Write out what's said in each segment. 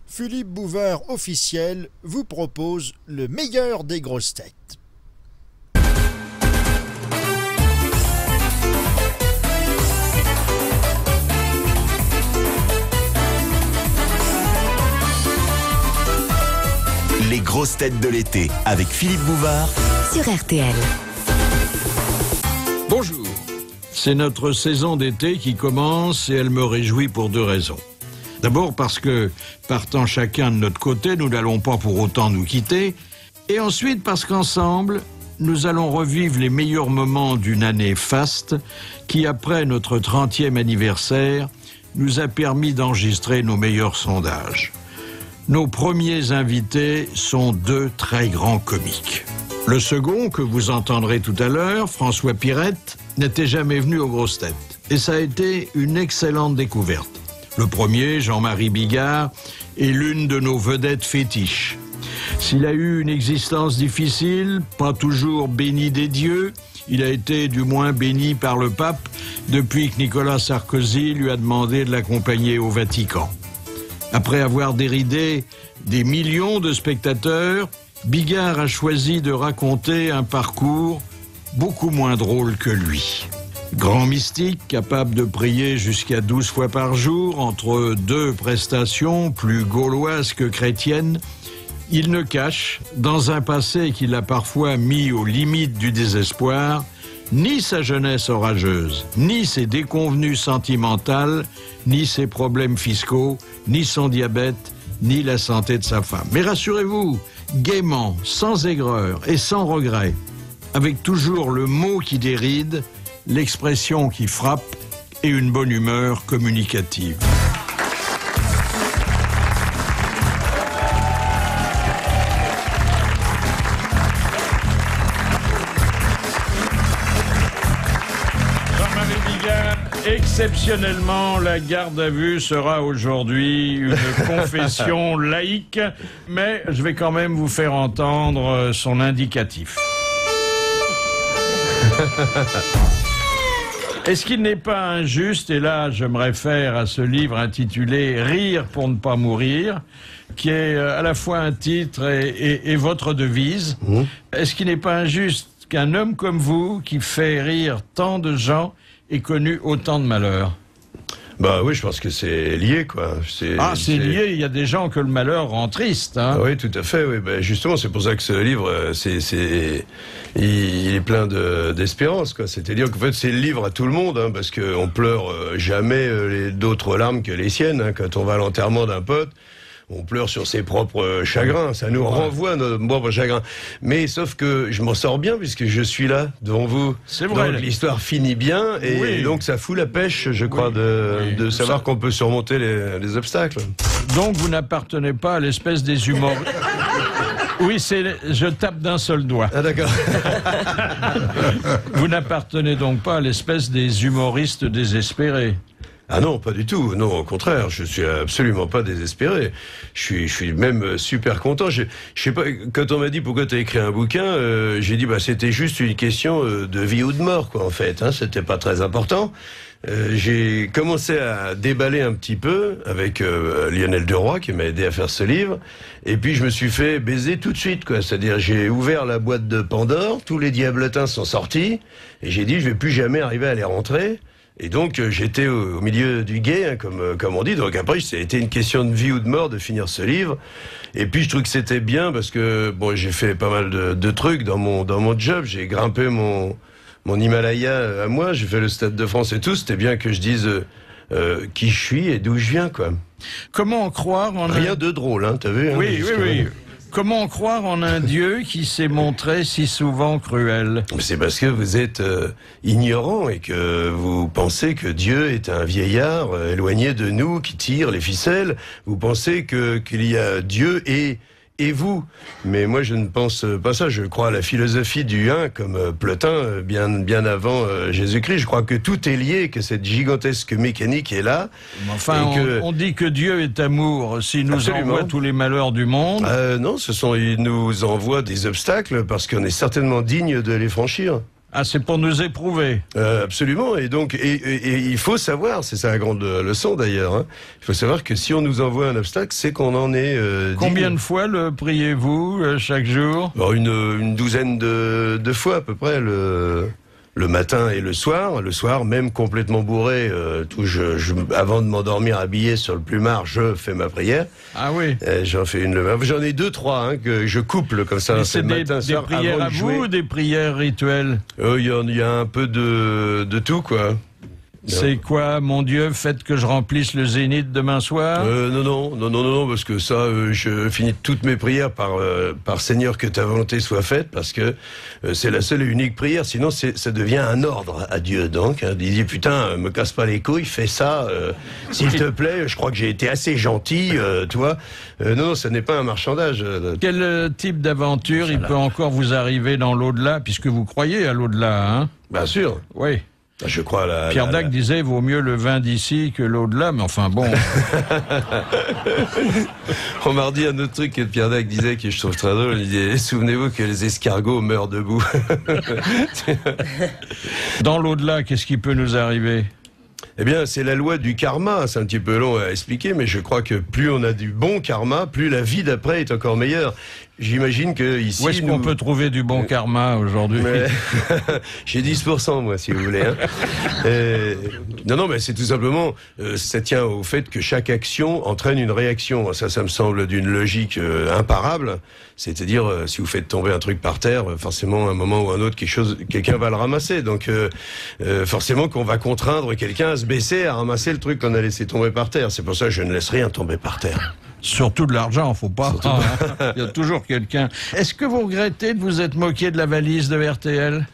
Philippe Bouvard officiel vous propose le meilleur des grosses têtes. Les grosses têtes de l'été avec Philippe Bouvard sur RTL. Bonjour, c'est notre saison d'été qui commence et elle me réjouit pour deux raisons. D'abord parce que, partant chacun de notre côté, nous n'allons pas pour autant nous quitter. Et ensuite parce qu'ensemble, nous allons revivre les meilleurs moments d'une année faste qui, après notre 30e anniversaire, nous a permis d'enregistrer nos meilleurs sondages. Nos premiers invités sont deux très grands comiques. Le second, que vous entendrez tout à l'heure, François Pirette, n'était jamais venu aux grosses têtes. Et ça a été une excellente découverte. Le premier, Jean-Marie Bigard, est l'une de nos vedettes fétiches. S'il a eu une existence difficile, pas toujours béni des dieux, il a été du moins béni par le pape depuis que Nicolas Sarkozy lui a demandé de l'accompagner au Vatican. Après avoir déridé des millions de spectateurs, Bigard a choisi de raconter un parcours beaucoup moins drôle que lui. Grand mystique, capable de prier jusqu'à 12 fois par jour, entre deux prestations plus gauloises que chrétiennes, il ne cache, dans un passé qui l'a parfois mis aux limites du désespoir, ni sa jeunesse orageuse, ni ses déconvenues sentimentales, ni ses problèmes fiscaux, ni son diabète, ni la santé de sa femme. Mais rassurez-vous, gaiement, sans aigreur et sans regret, avec toujours le mot qui déride, l'expression qui frappe et une bonne humeur communicative. Jean-Marie Bigard, exceptionnellement, la garde à vue sera aujourd'hui une confession laïque, mais je vais quand même vous faire entendre son indicatif. Est-ce qu'il n'est pas injuste, et là je me réfère à ce livre intitulé « Rire pour ne pas mourir », qui est à la fois un titre et votre devise. Est-ce qu'il n'est pas injuste qu'un homme comme vous, qui fait rire tant de gens, ait connu autant de malheurs? Bah oui, je pense que c'est lié, quoi. C'est lié, il y a des gens que le malheur rend triste, hein. Oui, tout à fait, oui. Ben, justement, c'est pour ça que ce livre, il est plein d'espérance, quoi. C'est-à-dire qu'en fait, c'est le livre à tout le monde, hein, parce qu'on pleure jamais d'autres larmes que les siennes, hein. Quand on va à l'enterrement d'un pote, on pleure sur ses propres chagrins, ça nous renvoie à nos propres chagrins. Mais sauf que je m'en sors bien puisque je suis là devant vous. C'est vrai. Donc l'histoire finit bien et donc ça fout la pêche, je crois, de savoir qu'on peut surmonter les obstacles. Donc vous n'appartenez pas à l'espèce des humoristes. Oui, je tape d'un seul doigt. Ah d'accord. Vous n'appartenez donc pas à l'espèce des humoristes désespérés. Ah non, pas du tout. Non, au contraire, je suis absolument pas désespéré. Je suis même super content. Je sais pas, quand on m'a dit pourquoi t'as écrit un bouquin, j'ai dit bah c'était juste une question de vie ou de mort, quoi, en fait. Hein, c'était pas très important. J'ai commencé à déballer un petit peu avec Lionel Deroy qui m'a aidé à faire ce livre, et puis je me suis fait baiser tout de suite, quoi. C'est-à-dire j'ai ouvert la boîte de Pandore, tous les diablotins sont sortis, et j'ai dit je vais plus jamais arriver à les rentrer. Et donc j'étais au milieu du gué, hein, comme on dit. Donc après, ça a été une question de vie ou de mort de finir ce livre. Et puis je trouve que c'était bien parce que bon, j'ai fait pas mal de trucs dans mon job. J'ai grimpé mon Himalaya à moi. J'ai fait le Stade de France et tout. C'était bien que je dise qui je suis et d'où je viens, quoi. Comment croire en rien de drôle, hein, t'as vu, hein, oui. Comment croire en un Dieu qui s'est montré si souvent cruel? C'est parce que vous êtes ignorant et que vous pensez que Dieu est un vieillard éloigné de nous qui tire les ficelles. Vous pensez qu'il y a Dieu et vous. Mais moi, je ne pense pas ça. Je crois à la philosophie du un, comme Plotin, bien avant Jésus-Christ. Je crois que tout est lié, que cette gigantesque mécanique est là. Enfin, on dit que Dieu est amour. S'il nous envoie tous les malheurs du monde... non, il nous envoie des obstacles parce qu'on est certainement digne de les franchir. Ah, c'est pour nous éprouver. Absolument. Et donc, et il faut savoir, c'est ça la grande leçon d'ailleurs, hein, il faut savoir que si on nous envoie un obstacle, c'est qu'on en est Combien digne. de fois le priez-vous chaque jour? Alors, une douzaine de fois à peu près le matin et le soir. Le soir, même complètement bourré, avant de m'endormir habillé sur le plumard, je fais ma prière. Ah oui. J'en fais j'en ai 2, 3 hein, que je couple comme ça. Mais c'est des soir, prières avant à de vous jouer. ou des prières rituelles? Il y a un peu de tout, quoi. C'est quoi, mon Dieu, faites que je remplisse le zénith demain soir? Non, parce que ça, je finis toutes mes prières par Seigneur que ta volonté soit faite, parce que c'est la seule et unique prière, sinon ça devient un ordre à Dieu, donc. Hein, il dit, putain, me casse pas les couilles, fais ça, s'il te plaît, je crois que j'ai été assez gentil, toi. Non, ce n'est pas un marchandage. Quel type d'aventure il peut encore vous arriver dans l'au-delà, puisque vous croyez à l'au-delà, hein? Bien sûr. Oui. Je crois à Pierre Dac disait vaut mieux le vin d'ici que l'au-delà, mais enfin bon. On m'a redit un autre truc que Pierre Dac disait que je trouve très drôle. Il disait, souvenez-vous que les escargots meurent debout. Dans l'au-delà, qu'est-ce qui peut nous arriver? Eh bien, c'est la loi du karma. C'est un petit peu long à expliquer, mais je crois que plus on a du bon karma, plus la vie d'après est encore meilleure. J'imagine que ici... Où est-ce qu'on peut trouver du bon karma aujourd'hui? J'ai 10%, moi, si vous voulez. Hein. Non, mais c'est tout simplement... ça tient au fait que chaque action entraîne une réaction. Ça me semble d'une logique imparable. C'est-à-dire, si vous faites tomber un truc par terre, forcément, à un moment ou à un autre, quelqu'un va le ramasser. Donc, forcément qu'on va contraindre quelqu'un à se baisser, à ramasser le truc qu'on a laissé tomber par terre. C'est pour ça que je ne laisse rien tomber par terre. Surtout de l'argent, faut pas. Il y a toujours quelqu'un. Est-ce que vous regrettez de vous être moqué de la valise de RTL?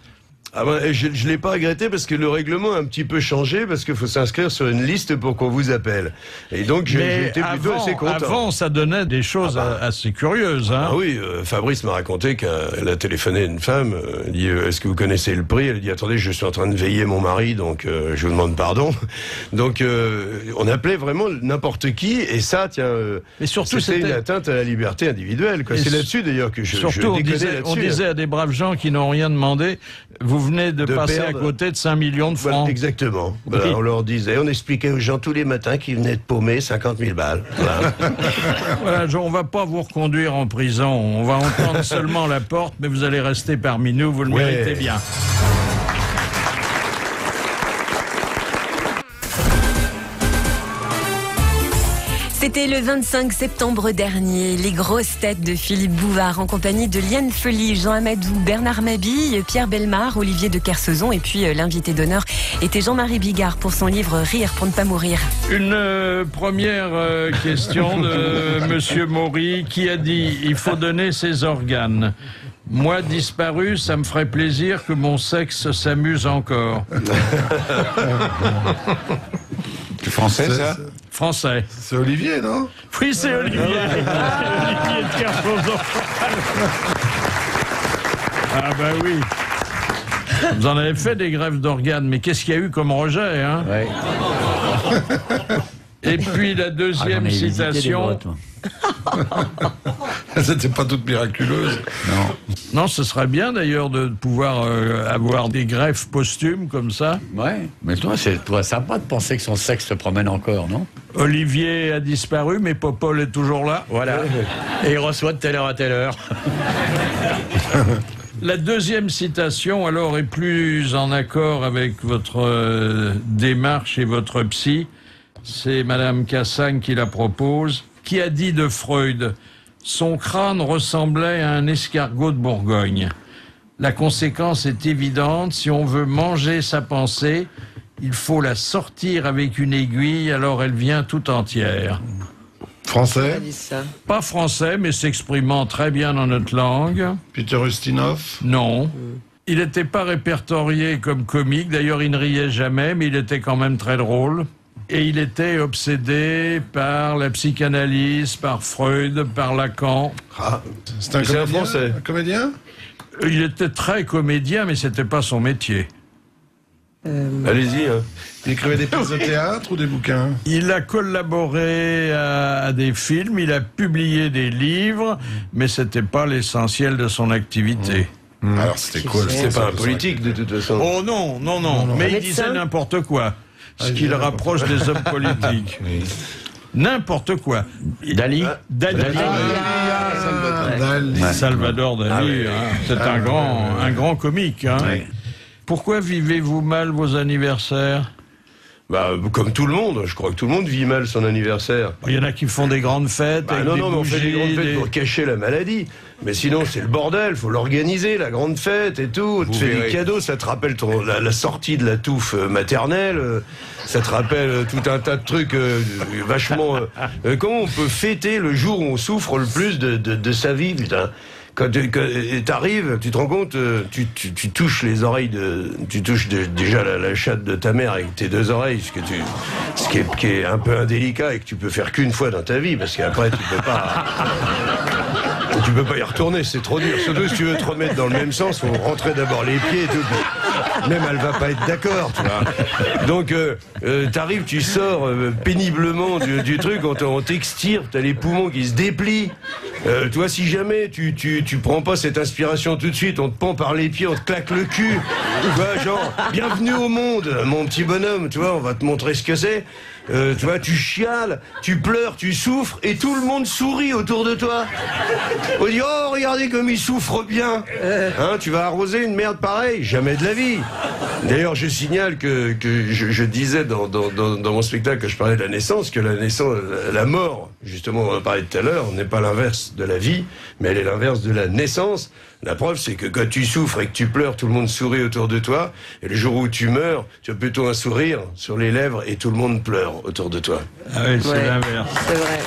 Ah ben, je l'ai pas regretté parce que le règlement a un petit peu changé, parce qu'il faut s'inscrire sur une liste pour qu'on vous appelle. Et donc j'étais plutôt assez content. Avant, ça donnait des choses assez curieuses. Hein. Ah oui, Fabrice m'a raconté qu'elle a téléphoné à une femme, elle dit est-ce que vous connaissez le prix? Elle dit attendez, je suis en train de veiller mon mari, donc je vous demande pardon. Donc on appelait vraiment n'importe qui, et ça, tiens, et surtout, c'était une atteinte à la liberté individuelle. C'est là-dessus d'ailleurs que je déconnais on disait à des braves gens qui n'ont rien demandé, vous venez de passer à côté de 5 millions de francs. Voilà, exactement. Oui. Voilà, on leur disait, on expliquait aux gens tous les matins qu'ils venaient de paumer 50 000 balles. Voilà. Voilà, on va pas vous reconduire en prison. On va entendre seulement la porte, mais vous allez rester parmi nous, vous le méritez bien. C'était le 25 septembre dernier, les grosses têtes de Philippe Bouvard en compagnie de Liane Folly, Jean Amadou, Bernard Mabille, Pierre Bellemare, Olivier de Kersauzon et puis l'invité d'honneur était Jean-Marie Bigard pour son livre Rire pour ne pas mourir. Une première question de Monsieur Maury qui a dit il faut donner ses organes. Moi, disparu, ça me ferait plaisir que mon sexe s'amuse encore. C'est français, ça? Français. C'est Olivier, non? Oui, c'est Olivier. Olivier de Kersauzon. Ah ben oui. Vous en avez fait des greffes d'organes, mais qu'est-ce qu'il y a eu comme rejet, hein? Ouais. Et puis la deuxième citation... C'était pas toute miraculeuse. Non. Non, ce serait bien d'ailleurs de pouvoir avoir des greffes posthumes comme ça. Ouais, mais toi, c'est sympa de penser que son sexe se promène encore, non? Olivier a disparu, mais Popol est toujours là. Voilà. Et il reçoit de telle heure à telle heure. La deuxième citation, alors, est plus en accord avec votre démarche et votre psy. C'est Madame Cassagne qui la propose, qui a dit de Freud « Son crâne ressemblait à un escargot de Bourgogne. La conséquence est évidente, si on veut manger sa pensée, il faut la sortir avec une aiguille, alors elle vient tout entière. » Français? Pas français, mais s'exprimant très bien dans notre langue. Peter Ustinov? Non. Il n'était pas répertorié comme comique, d'ailleurs il ne riait jamais, mais il était quand même très drôle. Et il était obsédé par la psychanalyse, par Freud, par Lacan. Ah, c'est un comédien, Français. Un comédien? Il était très comédien, mais c'était pas son métier. Allez-y. Hein. Il écrivait des pièces de théâtre ou des bouquins? Il a collaboré à des films, il a publié des livres, mais c'était pas l'essentiel de son activité. Alors c'était cool. C'est pas un politique de toute façon. Oh non, non, non, mais il disait n'importe quoi, ce qui le rapproche des hommes politiques. N'importe quoi. Dali. Dali. Salvador Dali, hein, c'est un grand comique. Hein. Oui. Pourquoi vivez-vous mal vos anniversaires? Bah, comme tout le monde, je crois que tout le monde vit mal son anniversaire. Il y en a qui font des grandes fêtes. Bah avec non, des non, mais on fait des grandes bougies, fêtes pour cacher la maladie. Mais sinon, c'est le bordel, faut l'organiser, la grande fête et tout. Tu fais des cadeaux, ça te rappelle la sortie de la touffe maternelle, ça te rappelle tout un tas de trucs vachement... comment on peut fêter le jour où on souffre le plus de sa vie, putain? Quand t'arrives, tu te rends compte, tu touches les oreilles tu touches déjà la chatte de ta mère avec tes deux oreilles, ce qui est un peu indélicat et que tu peux faire qu'une fois dans ta vie, parce qu'après tu peux pas y retourner, c'est trop dur. Surtout si tu veux te remettre dans le même sens, faut rentrer d'abord les pieds et tout. Même elle va pas être d'accord, tu vois. Donc t'arrives, tu sors péniblement du truc, on t'extirpe, t'as les poumons qui se déplient. Tu vois, si jamais tu prends pas cette inspiration tout de suite, on te pend par les pieds, on te claque le cul. Tu vois, genre, bienvenue au monde, mon petit bonhomme, tu vois, on va te montrer ce que c'est. Tu vois, tu chiales, tu pleures, tu souffres, et tout le monde sourit autour de toi. On dit, oh, regardez comme il souffre bien. Hein, tu vas arroser une merde pareille? Jamais de la vie. D'ailleurs, je signale que je disais dans mon spectacle, que je parlais de la naissance, que la mort, justement, on en parlait tout à l'heure, n'est pas l'inverse de la vie, mais elle est l'inverse de la naissance. La preuve, c'est que quand tu souffres et que tu pleures, tout le monde sourit autour de toi. Et le jour où tu meurs, tu as plutôt un sourire sur les lèvres et tout le monde pleure autour de toi. Ah oui, c'est l'inverse. C'est vrai.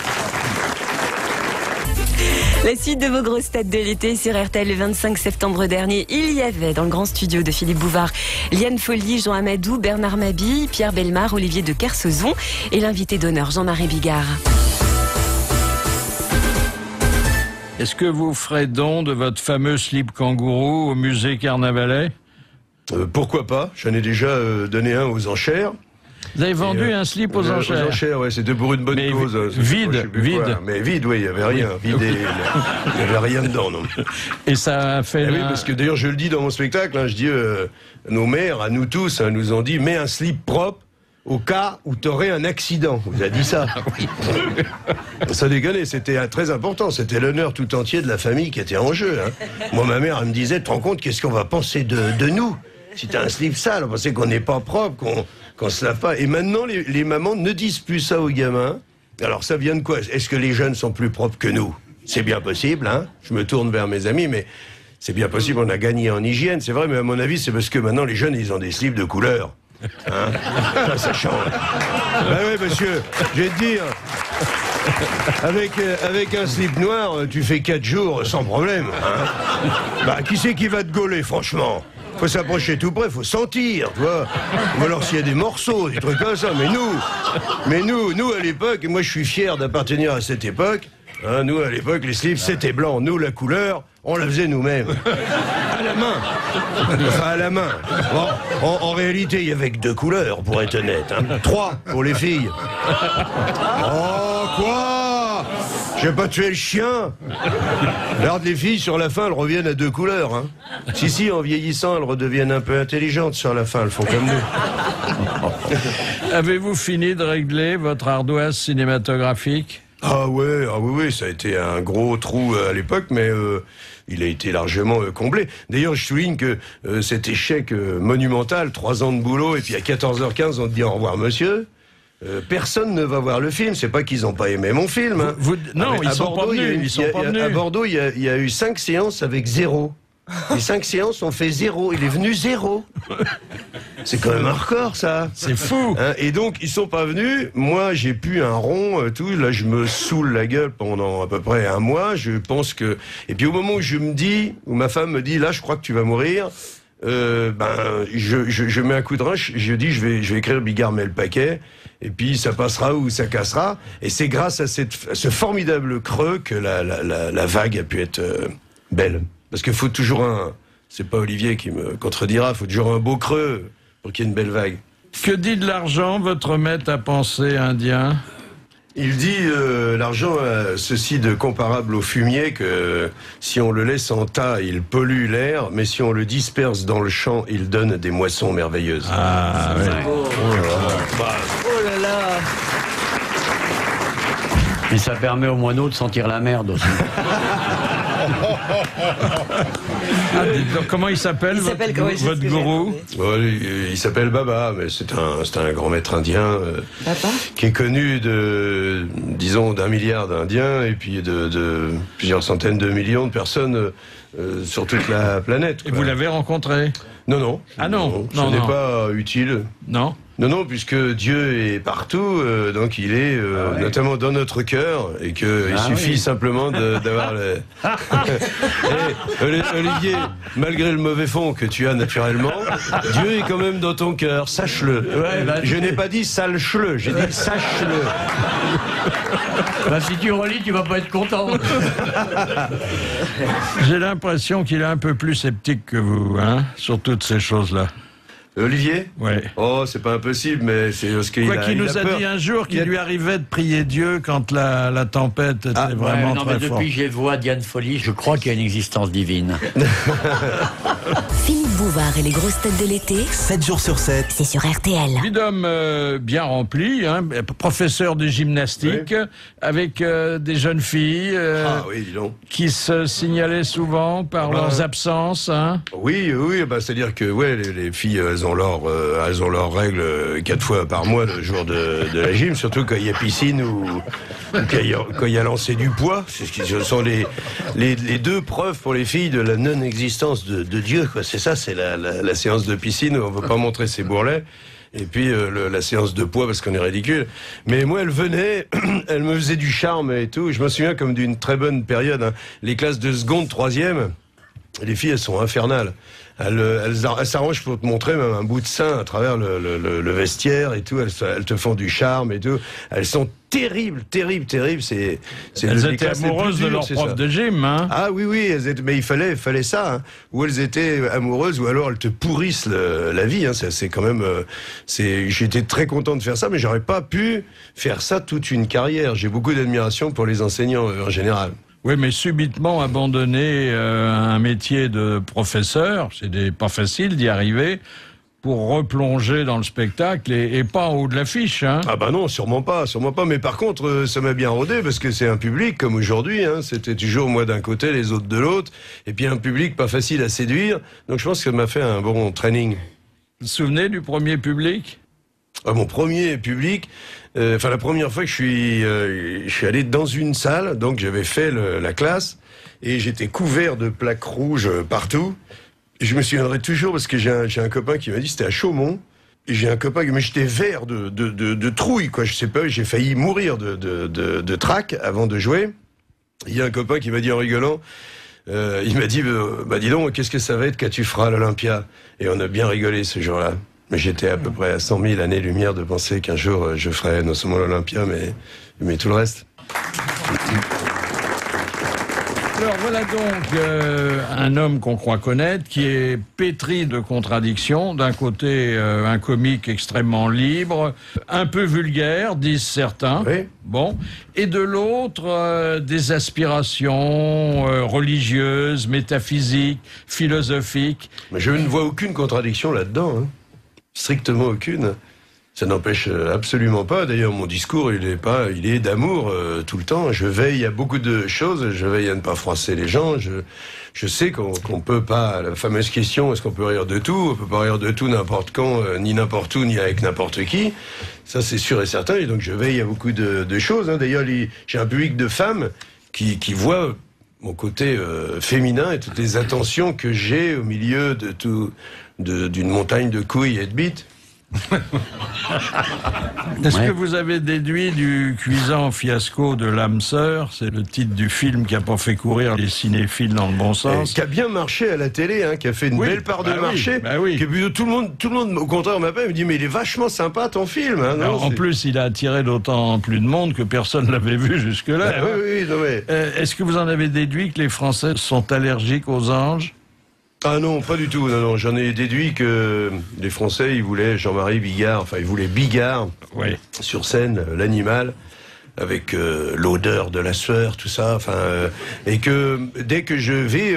La suite de vos grosses têtes de l'été sur RTL le 25 septembre dernier, il y avait dans le grand studio de Philippe Bouvard, Liane Folly, Jean Amadou, Bernard Mabille, Pierre Bellemare, Olivier de Kersauzon et l'invité d'honneur Jean-Marie Bigard. Est-ce que vous ferez don de votre fameux slip kangourou au musée Carnavalet? Pourquoi pas? J'en ai déjà donné un aux enchères. Vous avez vendu un slip aux enchères? Aux enchères, ouais, c'était pour une bonne cause. Vide. Mais vide, oui, il n'y avait rien. Vide et il n'y avait rien dedans, non. Et ça a fait... Oui, parce que d'ailleurs, je le dis dans mon spectacle, hein, je dis, nos mères, à nous tous, hein, nous ont dit, mets un slip propre au cas où tu aurais un accident. On vous a dit ça. Ça déconne, c'était très important. C'était l'honneur tout entier de la famille qui était en jeu. Hein. Moi, ma mère, elle me disait, tu te rends compte, qu'est-ce qu'on va penser de nous? Si t'as un slip sale, on pensait qu'on n'est pas propre, qu'on se lave pas. Et maintenant, les mamans ne disent plus ça aux gamins. Alors, ça vient de quoi? Est-ce que les jeunes sont plus propres que nous? C'est bien possible, hein. Je me tourne vers mes amis, mais c'est bien possible, on a gagné en hygiène, c'est vrai, mais à mon avis, c'est parce que maintenant, les jeunes, ils ont des slips de couleur. Hein, ça change. Ben oui, monsieur, je vais te dire, avec un slip noir, tu fais 4 jours sans problème. Hein. Bah, qui c'est qui va te gauler, franchement? Faut s'approcher tout près, faut sentir, tu vois. Ou alors s'il y a des morceaux, des trucs comme ça. Mais nous, à l'époque, moi je suis fier d'appartenir à cette époque. Hein, nous, à l'époque, les slips, c'était blanc. Nous, la couleur, on la faisait nous-mêmes. À la main. Enfin, à la main. Bon, en réalité, il y avait que 2 couleurs, pour être honnête. Hein. 3 pour les filles. Oh, quoi? J'ai pas tué le chien. Regarde, les filles, sur la fin, elles reviennent à 2 couleurs. Hein. Si, en vieillissant, elles redeviennent un peu intelligentes sur la fin. Elles font comme nous. Avez-vous fini de régler votre ardoise cinématographique? Ah oui, ça a été un gros trou à l'époque, mais il a été largement comblé. D'ailleurs, je souligne que cet échec monumental, 3 ans de boulot, et puis à 14h15, on te dit au revoir, monsieur. Personne ne va voir le film. C'est pas qu'ils n'ont pas aimé mon film. Hein. Non, ils sont pas venus. À Bordeaux, il y a eu 5 séances avec 0. Les 5 séances ont fait 0. Il est venu 0. C'est quand même un record, ça. C'est fou. Hein, et donc, ils sont pas venus. Moi, j'ai pu un rond, tout. Là, je me saoule la gueule pendant à peu près 1 mois. Je pense que... Et puis, au moment où ma femme me dit, là, je crois que tu vas mourir, je mets un coup de rush. Je dis, je vais écrire Bigard met le paquet. Et puis, ça passera ou ça cassera. Et c'est grâce à ce formidable creux que la vague a pu être belle. Parce qu'il faut toujours c'est pas Olivier qui me contredira, il faut toujours un beau creux pour qu'il y ait une belle vague. Que dit de l'argent votre maître à penser indien? Il dit l'argent a ceci de comparable au fumier que si on le laisse en tas, il pollue l'air, mais si on le disperse dans le champ, il donne des moissons merveilleuses. Ah, ouais. Oh là là. Et ça permet aux moineaux de sentir la merde aussi. Donc, comment il s'appelle, votre gourou? Il s'appelle Baba, mais c'est un grand maître indien qui est connu disons, d'1 milliard d'Indiens et puis de plusieurs centaines de millions de personnes sur toute la planète. Et vous l'avez rencontré? Non. Ah non, ce n'est pas utile. Non. Non, puisque Dieu est partout, donc il est notamment dans notre cœur, et qu'il suffit simplement d'avoir Olivier, malgré le mauvais fond que tu as naturellement, Dieu est quand même dans ton cœur, sache-le. Je n'ai pas dit sache-le, j'ai dit sache-le. Si tu relis, tu vas pas être content. J'ai l'impression qu'il est un peu plus sceptique que vous, sur toutes ces choses-là. Olivier? Ouais. Oh, c'est pas impossible, mais c'est parce qu'il qu'il nous a dit un jour qu'il lui arrivait de prier Dieu quand la tempête était vraiment très forte. Depuis que j'ai vu Diane Folly, je crois qu'il y a une existence divine. Philippe Bouvard et les grosses têtes de l'été, 7 jours sur 7. c'est sur RTL. Vie d'homme bien rempli, professeur de gymnastique, avec des jeunes filles dis donc. qui se signalaient souvent par leurs absences. Oui, c'est-à-dire que les filles, elles ont leurs règles 4 fois par mois le jour de la gym, surtout quand il y a piscine ou quand il y a lancé du poids. Ce sont les deux preuves pour les filles de la non-existence de Dieu, quoi. C'est ça, c'est la séance de piscine où on ne veut pas montrer ses bourrelets. Et puis la séance de poids parce qu'on est ridicule. Mais moi, elle venait, elle me faisait du charme et tout. Je me souviens comme d'une très bonne période. Les classes de seconde, troisième, les filles, elles sont infernales. Elles s'arrangent pour te montrer même un bout de sein à travers le vestiaire et tout. Elles te font du charme et tout. Elles sont terribles. Elles étaient amoureuses de leur prof de gym, Ah oui, mais il fallait ça. Ou elles étaient amoureuses, ou alors elles te pourrissent la vie. C'est quand même. J'étais très content de faire ça, mais j'aurais pas pu faire ça toute une carrière. J'ai beaucoup d'admiration pour les enseignants en général. Oui, mais subitement abandonner un métier de professeur, c'est pas facile d'y arriver, pour replonger dans le spectacle et pas en haut de l'affiche. Ah bah non, sûrement pas. Mais par contre, ça m'a bien rodé parce que c'est un public comme aujourd'hui. C'était toujours moi d'un côté, les autres de l'autre. Et puis un public pas facile à séduire. Donc je pense que ça m'a fait un bon training. Vous vous souvenez du premier public? Mon premier public, la première fois que je suis allé dans une salle, donc j'avais fait la classe et j'étais couvert de plaques rouges partout. Et je me souviendrai toujours parce que j'ai un copain qui m'a dit, c'était à Chaumont, et j'ai un copain, mais j'étais vert de trouille, quoi. Je sais pas, j'ai failli mourir de trac avant de jouer. Il y a un copain qui m'a dit en rigolant, il m'a dit, dis donc, qu'est-ce que ça va être quand tu feras l'Olympia? Et on a bien rigolé ce jour-là. Mais j'étais à peu près à 100 000 années-lumière de penser qu'un jour je ferais non seulement l'Olympia, mais tout le reste. Alors voilà donc un homme qu'on croit connaître, qui est pétri de contradictions. D'un côté, un comique extrêmement libre, un peu vulgaire, disent certains. Oui. Bon. Et de l'autre, des aspirations religieuses, métaphysiques, philosophiques. Mais je ne vois aucune contradiction là-dedans. Strictement aucune. Ça n'empêche absolument pas. D'ailleurs, mon discours, il est d'amour tout le temps. Je veille à beaucoup de choses. Je veille à ne pas froisser les gens. Je sais qu'on peut pas. La fameuse question, est-ce qu'on peut rire de tout? On peut pas rire de tout n'importe quand, ni n'importe où, ni avec n'importe qui. Ça, c'est sûr et certain. Et donc, je veille à beaucoup de choses. D'ailleurs, j'ai un public de femmes qui voient mon côté féminin et toutes les attentions que j'ai au milieu d'une montagne de couilles et de bites. Est-ce que vous avez déduit du cuisant fiasco de l'âme sœur, c'est le titre du film qui a pas fait courir les cinéphiles dans le bon sens, qui a bien marché à la télé, qui a fait une belle part de marché, tout le monde au contraire m'appelle, me dit mais il est vachement sympa ton film. En plus il a attiré d'autant plus de monde que personne l'avait vu jusque-là. Est-ce que vous en avez déduit que les Français sont allergiques aux anges? Ah non, pas du tout. Non. J'en ai déduit que les Français, ils voulaient Jean-Marie Bigard, ils voulaient Bigard sur scène, l'animal. avec l'odeur de la sueur, tout ça. Enfin, et que dès que je vais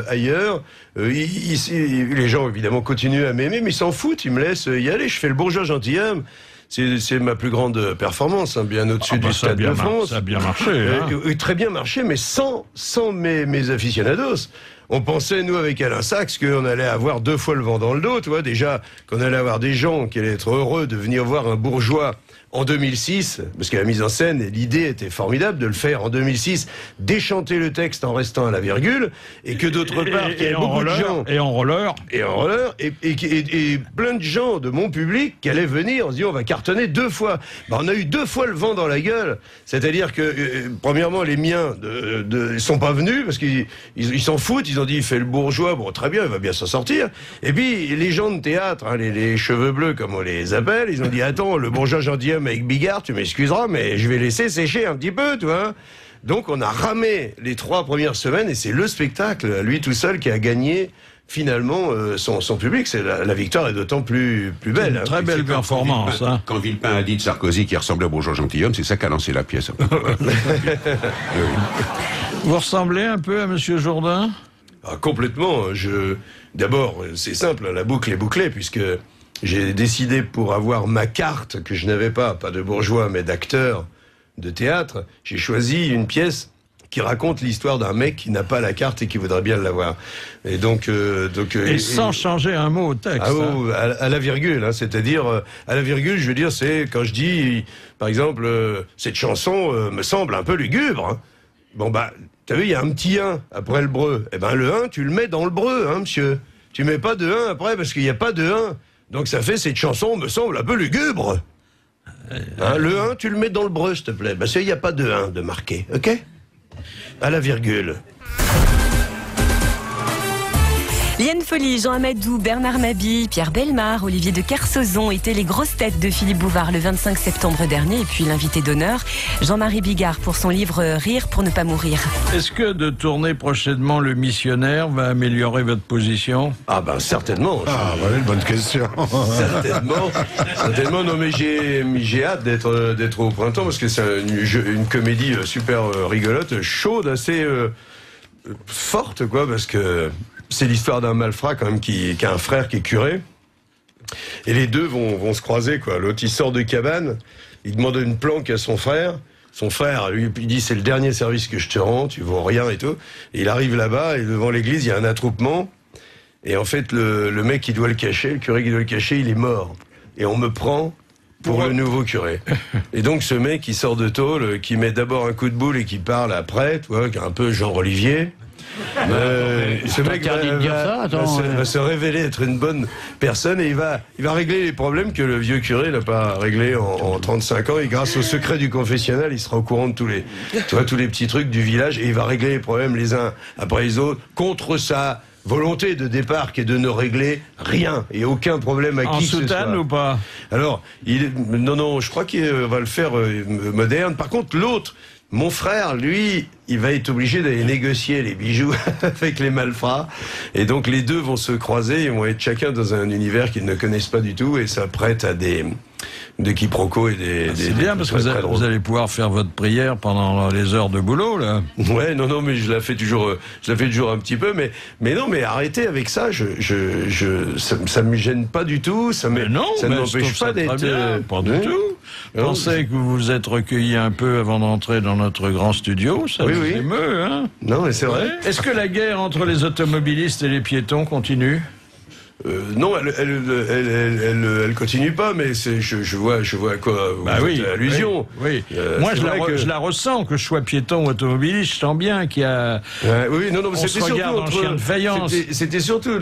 ailleurs, les gens évidemment continuent à m'aimer, mais ils s'en foutent, ils me laissent y aller. Je fais le bourgeois gentilhomme. C'est ma plus grande performance, hein, bien au-dessus du Stade de France. Ça a bien marché. Hein. Très bien marché, mais sans mes aficionados. On pensait, nous, avec Alain Sachs, qu'on allait avoir 2 fois le vent dans le dos, tu vois. Déjà, qu'on allait avoir des gens qui allaient être heureux de venir voir un bourgeois en 2006, parce que la mise en scène et l'idée était formidable de le faire en 2006, déchanter le texte en restant à la virgule, et que d'autre part, il y avait beaucoup de gens... Et en roller. Et plein de gens de mon public qui allaient venir, on se dit on va cartonner 2 fois. Ben, on a eu 2 fois le vent dans la gueule. C'est-à-dire que, premièrement, les miens ils sont pas venus, parce qu'ils s'en foutent, ils ont dit il fait le bourgeois, bon très bien, il va bien s'en sortir. Et puis, les gens de théâtre, hein, les cheveux bleus comme on les appelle, ils ont dit attends, le bourgeois gentilhomme avec Bigard, tu m'excuseras, mais je vais laisser sécher un petit peu, tu vois. Donc on a ramé les 3 premières semaines et c'est le spectacle, lui tout seul, qui a gagné finalement son public. C'est la victoire est d'autant plus belle. Hein. Très belle performance. Quand Villepin a dit de Sarkozy qu'il ressemblait au bourgeois gentilhomme, c'est ça qui a lancé la pièce. Vous ressemblez un peu à Monsieur Jourdain? Complètement. D'abord, c'est simple, la boucle est bouclée, puisque j'ai décidé, pour avoir ma carte, que je n'avais pas de bourgeois, mais d'acteur de théâtre, j'ai choisi une pièce qui raconte l'histoire d'un mec qui n'a pas la carte et qui voudrait bien l'avoir. Et donc, sans changer un mot au texte. À la virgule, hein, c'est-à-dire, à la virgule, je veux dire, c'est quand je dis, par exemple, cette chanson me semble un peu lugubre. Hein. Bon, bah, t'as vu, il y a un petit 1 après le breu. Eh ben, le 1, tu le mets dans le breu, hein, monsieur. Tu mets pas de 1 après, parce qu'il n'y a pas de 1. Donc ça fait, cette chanson me semble un peu lugubre. Hein, le 1, tu le mets dans le breu, s'il te plaît. Parce qu'il n'y a pas de 1 de marqué, ok? À la virgule. Liane Folly, Jean Amadou, Bernard Mabille, Pierre Bellemare, Olivier de Kersauzon étaient les grosses têtes de Philippe Bouvard le 25 septembre dernier. Et puis l'invité d'honneur, Jean-Marie Bigard, pour son livre Rire pour ne pas mourir. Est-ce que de tourner prochainement Le Missionnaire va améliorer votre position? Ah ben certainement. Ah, voilà une bonne question. Certainement. Non mais j'ai hâte d'être au printemps, parce que c'est une comédie super rigolote, chaude, assez forte, quoi, parce que c'est l'histoire d'un malfrat quand même qui a un frère qui est curé, et les deux vont se croiser, quoi. L'autre, il sort de cabane, il demande une planque à son frère. Son frère, lui, il dit c'est le dernier service que je te rends, tu vaux rien et tout. Et il arrive là-bas et devant l'église, il y a un attroupement. Et en fait, le mec qui doit le cacher, le curé qui doit le cacher, il est mort. Et on me prend pour le nouveau curé. Et donc ce mec qui sort de tôle, qui met d'abord un coup de boule et qui parle après, tu vois, un peu genre Olivier. Ce mec va se révéler être une bonne personne, et il va régler les problèmes que le vieux curé n'a pas réglés en 35 ans, et grâce au secret du confessionnal, il sera au courant de tous les petits trucs du village, et il va régler les problèmes les uns après les autres, contre sa volonté de départ qui est de ne régler rien et aucun problème à qui que ce soit. En soutane ou pas? Alors, non, je crois qu'il va le faire moderne. Par contre, l'autre, mon frère, lui, il va être obligé d'aller négocier les bijoux avec les malfrats. Et donc les deux vont se croiser, ils vont être chacun dans un univers qu'ils ne connaissent pas du tout, et ça prête à des quiproquos et des... C'est bien, parce que vous allez pouvoir faire votre prière pendant les heures de boulot, là. Ouais, non, mais je la fais toujours un petit peu, mais non, mais arrêtez avec ça, ça me gêne pas du tout, ça ne m'empêche pas d'être... Pas du tout. Pensez que vous vous êtes recueilli un peu avant d'entrer dans notre grand studio, ça vous émeut, hein? Non, mais c'est vrai. Est-ce que la guerre entre les automobilistes et les piétons continue? Non, elle continue pas, mais je vois à quoi vous faites allusion. Oui. Moi, je la ressens, que je sois piéton ou automobiliste, je sens bien qu'il y a... on se regarde en chien de faïence. C'était surtout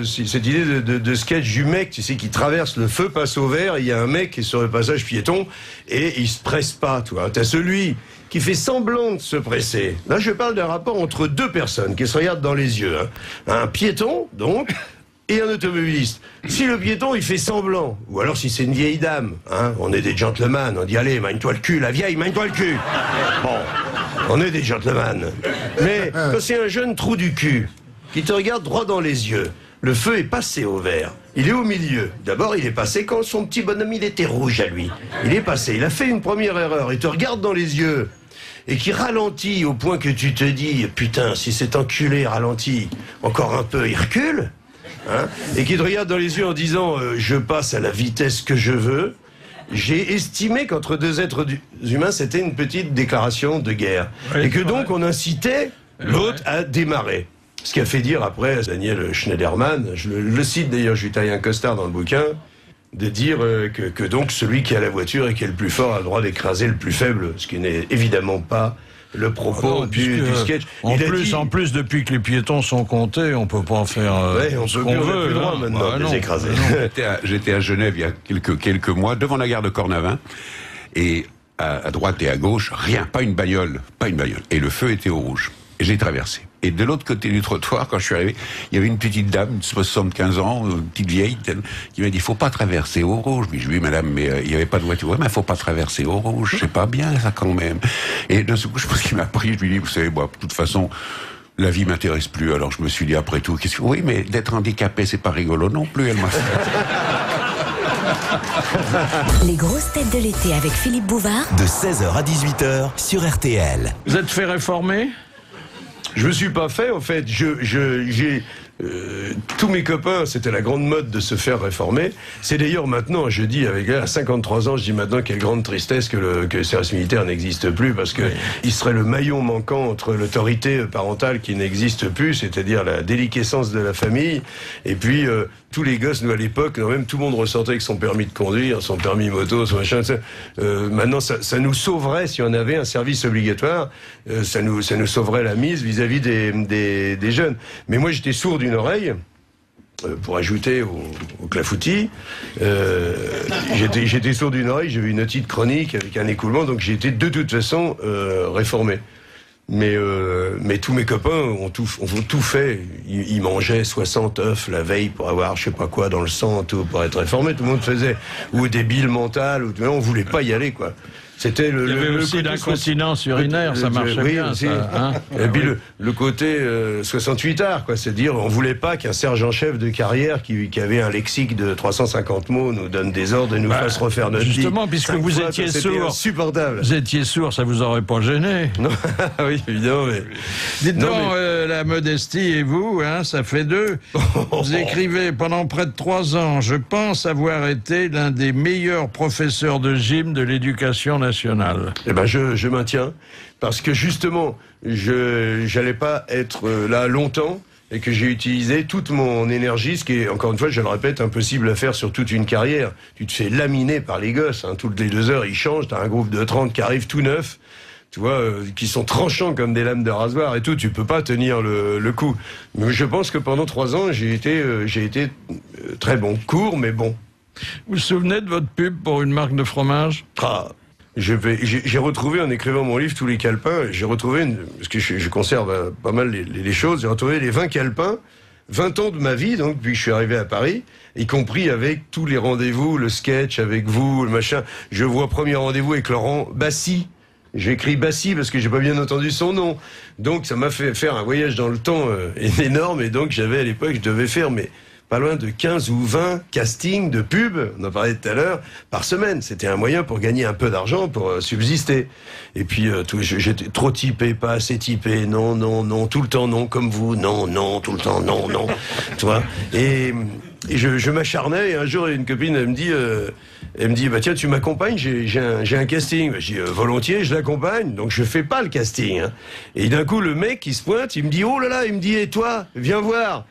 cette idée de sketch du mec, tu sais, qui traverse le feu, passe au vert, il y a un mec qui est sur le passage piéton, et il se presse pas, tu vois. T'as celui qui fait semblant de se presser. Là, je parle d'un rapport entre deux personnes qui se regardent dans les yeux. Hein. Un piéton, donc... et un automobiliste. Si le piéton, il fait semblant, ou alors si c'est une vieille dame, hein, on est des gentlemen, on dit allez, magne-toi le cul, la vieille, magne-toi le cul. Bon, on est des gentlemen. Mais quand c'est un jeune trou du cul, qui te regarde droit dans les yeux, Le feu est passé au vert. Il est au milieu. D'abord, il est passé quand son petit bonhomme, il était rouge à lui. Il est passé. Il a fait une première erreur. Il te regarde dans les yeux et qui ralentit au point que tu te dis « Putain, si cet enculé ralentit encore un peu, il recule ?» hein, et qui te regarde dans les yeux en disant « Je passe à la vitesse que je veux ». J'ai estimé qu'entre deux êtres humains, c'était une petite déclaration de guerre. Oui, et que donc, on incitait l'autre à démarrer. Ce qui a fait dire après Daniel Schneiderman, je le cite d'ailleurs, je lui taille un costard dans le bouquin, de dire que donc celui qui a la voiture et qui est le plus fort a le droit d'écraser le plus faible, ce qui n'est évidemment pas le propos du sketch. En plus, depuis que les piétons sont comptés, on peut pas en faire ce qu'on veut. On plus droit maintenant de les écraser. J'étais à Genève il y a quelques mois, devant la gare de Cornavin, et à droite et à gauche, rien, pas une bagnole. Et le feu était au rouge. Et j'ai traversé. Et de l'autre côté du trottoir, quand je suis arrivé, il y avait une petite dame de 75 ans, une petite vieille, qui m'a dit, faut pas traverser au rouge. Je lui ai dit, oui, madame, mais il n'y avait pas de voiture. Ouais, mais faut pas traverser au rouge. C'est pas bien, ça, quand même. Et d'un seul coup, je pense qu'il m'a pris. Je lui ai dit, vous savez, moi, de toute façon, la vie m'intéresse plus. Alors je me suis dit, après tout, oui, mais d'être handicapé, c'est pas rigolo non plus, elle m'a fait. Les grosses têtes de l'été avec Philippe Bouvard. De 16h à 18h sur RTL. Vous êtes fait réformer ? Je me suis pas fait, en fait. J'ai tous mes copains, c'était la grande mode de se faire réformer. C'est d'ailleurs maintenant, je dis à 53 ans, je dis maintenant quelle grande tristesse que le service militaire n'existe plus, parce que il serait le maillon manquant entre l'autorité parentale qui n'existe plus, c'est-à-dire la déliquescence de la famille, et puis tous les gosses, nous à l'époque, même tout le monde ressortait avec son permis de conduire, son permis moto, son machin. Maintenant, ça nous sauverait si on avait un service obligatoire. Ça nous sauverait la mise vis-à-vis des jeunes. Mais moi, j'étais sourd d'une oreille. Pour ajouter au clafoutis, j'étais sourd d'une oreille, j'avais une otite chronique avec un écoulement, donc j'ai été de toute façon réformé. Mais tous mes copains ont tout fait. Ils mangeaient 60 œufs la veille pour avoir je sais pas quoi dans le sang, tout pour être réformé. Tout le monde faisait ou des biles mentales, ou on voulait pas y aller, quoi. C'était il y avait aussi l'incontinence urinaire, ça marchait bien. Aussi. Ça, hein. Et puis le côté 68ard, quoi. C'est-à-dire, on voulait pas qu'un sergent-chef de carrière qui avait un lexique de 350 mots nous donne des ordres et nous fasse refaire notre vie. Justement, puisque vous étiez sourd, insupportable. Vous étiez sourd, ça vous aurait pas gêné? Non, oui, évidemment. Mais... Dites-donc, la modestie et vous, hein, ça fait deux. Vous écrivez pendant près de 3 ans, je pense avoir été l'un des meilleurs professeurs de gym de l'éducation nationale. Eh ben, je maintiens, parce que justement, j'allais pas être là longtemps, et que j'ai utilisé toute mon énergie, ce qui est, encore une fois, je le répète, impossible à faire sur toute une carrière. Tu te fais laminer par les gosses, hein. Toutes les 2 heures, ils changent, t'as un groupe de 30 qui arrive tout neuf, tu vois, qui sont tranchants comme des lames de rasoir et tout, tu peux pas tenir le coup. Mais je pense que pendant 3 ans, j'ai été très bon. Court, mais bon. Vous vous souvenez de votre pub pour une marque de fromage? J'ai retrouvé, en écrivant mon livre, tous les calepins, j'ai retrouvé, parce que je conserve pas mal les choses, j'ai retrouvé les 20 calepins, 20 ans de ma vie, donc, depuis que je suis arrivé à Paris, y compris avec tous les rendez-vous, le sketch avec vous, le machin. Je vois premier rendez-vous avec Laurent Bassy. J'écris Bassy parce que j'ai pas bien entendu son nom. Donc, ça m'a fait faire un voyage dans le temps énorme, et donc, j'avais à l'époque, je devais faire, pas loin de 15 ou 20 castings de pubs, on en parlait tout à l'heure, par semaine. C'était un moyen pour gagner un peu d'argent, pour subsister. Et puis, j'étais trop typé, pas assez typé, non, tout le temps non, comme vous, non, tout le temps non, tu vois. Et je m'acharnais, et un jour, une copine, elle me dit, bah tiens, tu m'accompagnes, j'ai un casting. Je dis, volontiers, je l'accompagne, donc je fais pas le casting, hein. Et d'un coup, le mec, qui se pointe, il me dit, oh là là, il me dit, et toi, viens voir.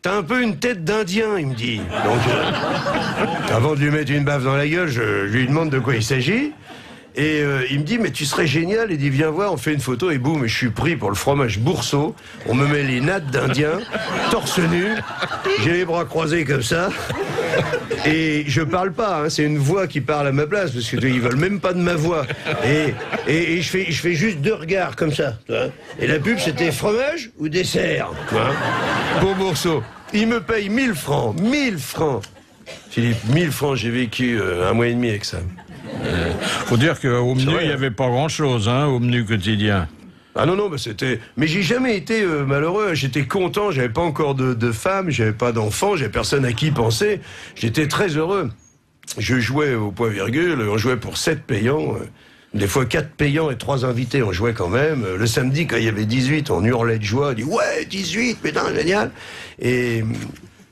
T'as un peu une tête d'Indien, il me dit. Donc, avant de lui mettre une baffe dans la gueule, je lui demande de quoi il s'agit. Et il me dit, mais tu serais génial. Il dit, viens voir, on fait une photo. Et boum, je suis pris pour le fromage Bourseau. On me met les nattes d'Indien, torse nu. J'ai les bras croisés comme ça. Et je parle pas, hein, c'est une voix qui parle à ma place, parce qu'ils veulent même pas de ma voix. Et je fais juste 2 regards comme ça. Tu vois. Et la pub, c'était fromage ou dessert, tu vois, pour Bourseau. Il me paye 1000 francs. 1000 francs. Philippe, 1000 francs, j'ai vécu 1 mois et demi avec ça. Faut dire qu'au menu, il n'y avait pas grand-chose, hein, au menu quotidien. Ah non, bah c'était... Mais j'ai jamais été malheureux, j'étais content, j'avais pas encore de femme, j'avais pas d'enfant, j'avais personne à qui penser, j'étais très heureux. Je jouais au point virgule, on jouait pour 7 payants, des fois 4 payants et 3 invités, on jouait quand même. Le samedi, quand il y avait 18, on hurlait de joie, on dit « Ouais, 18, putain, génial !»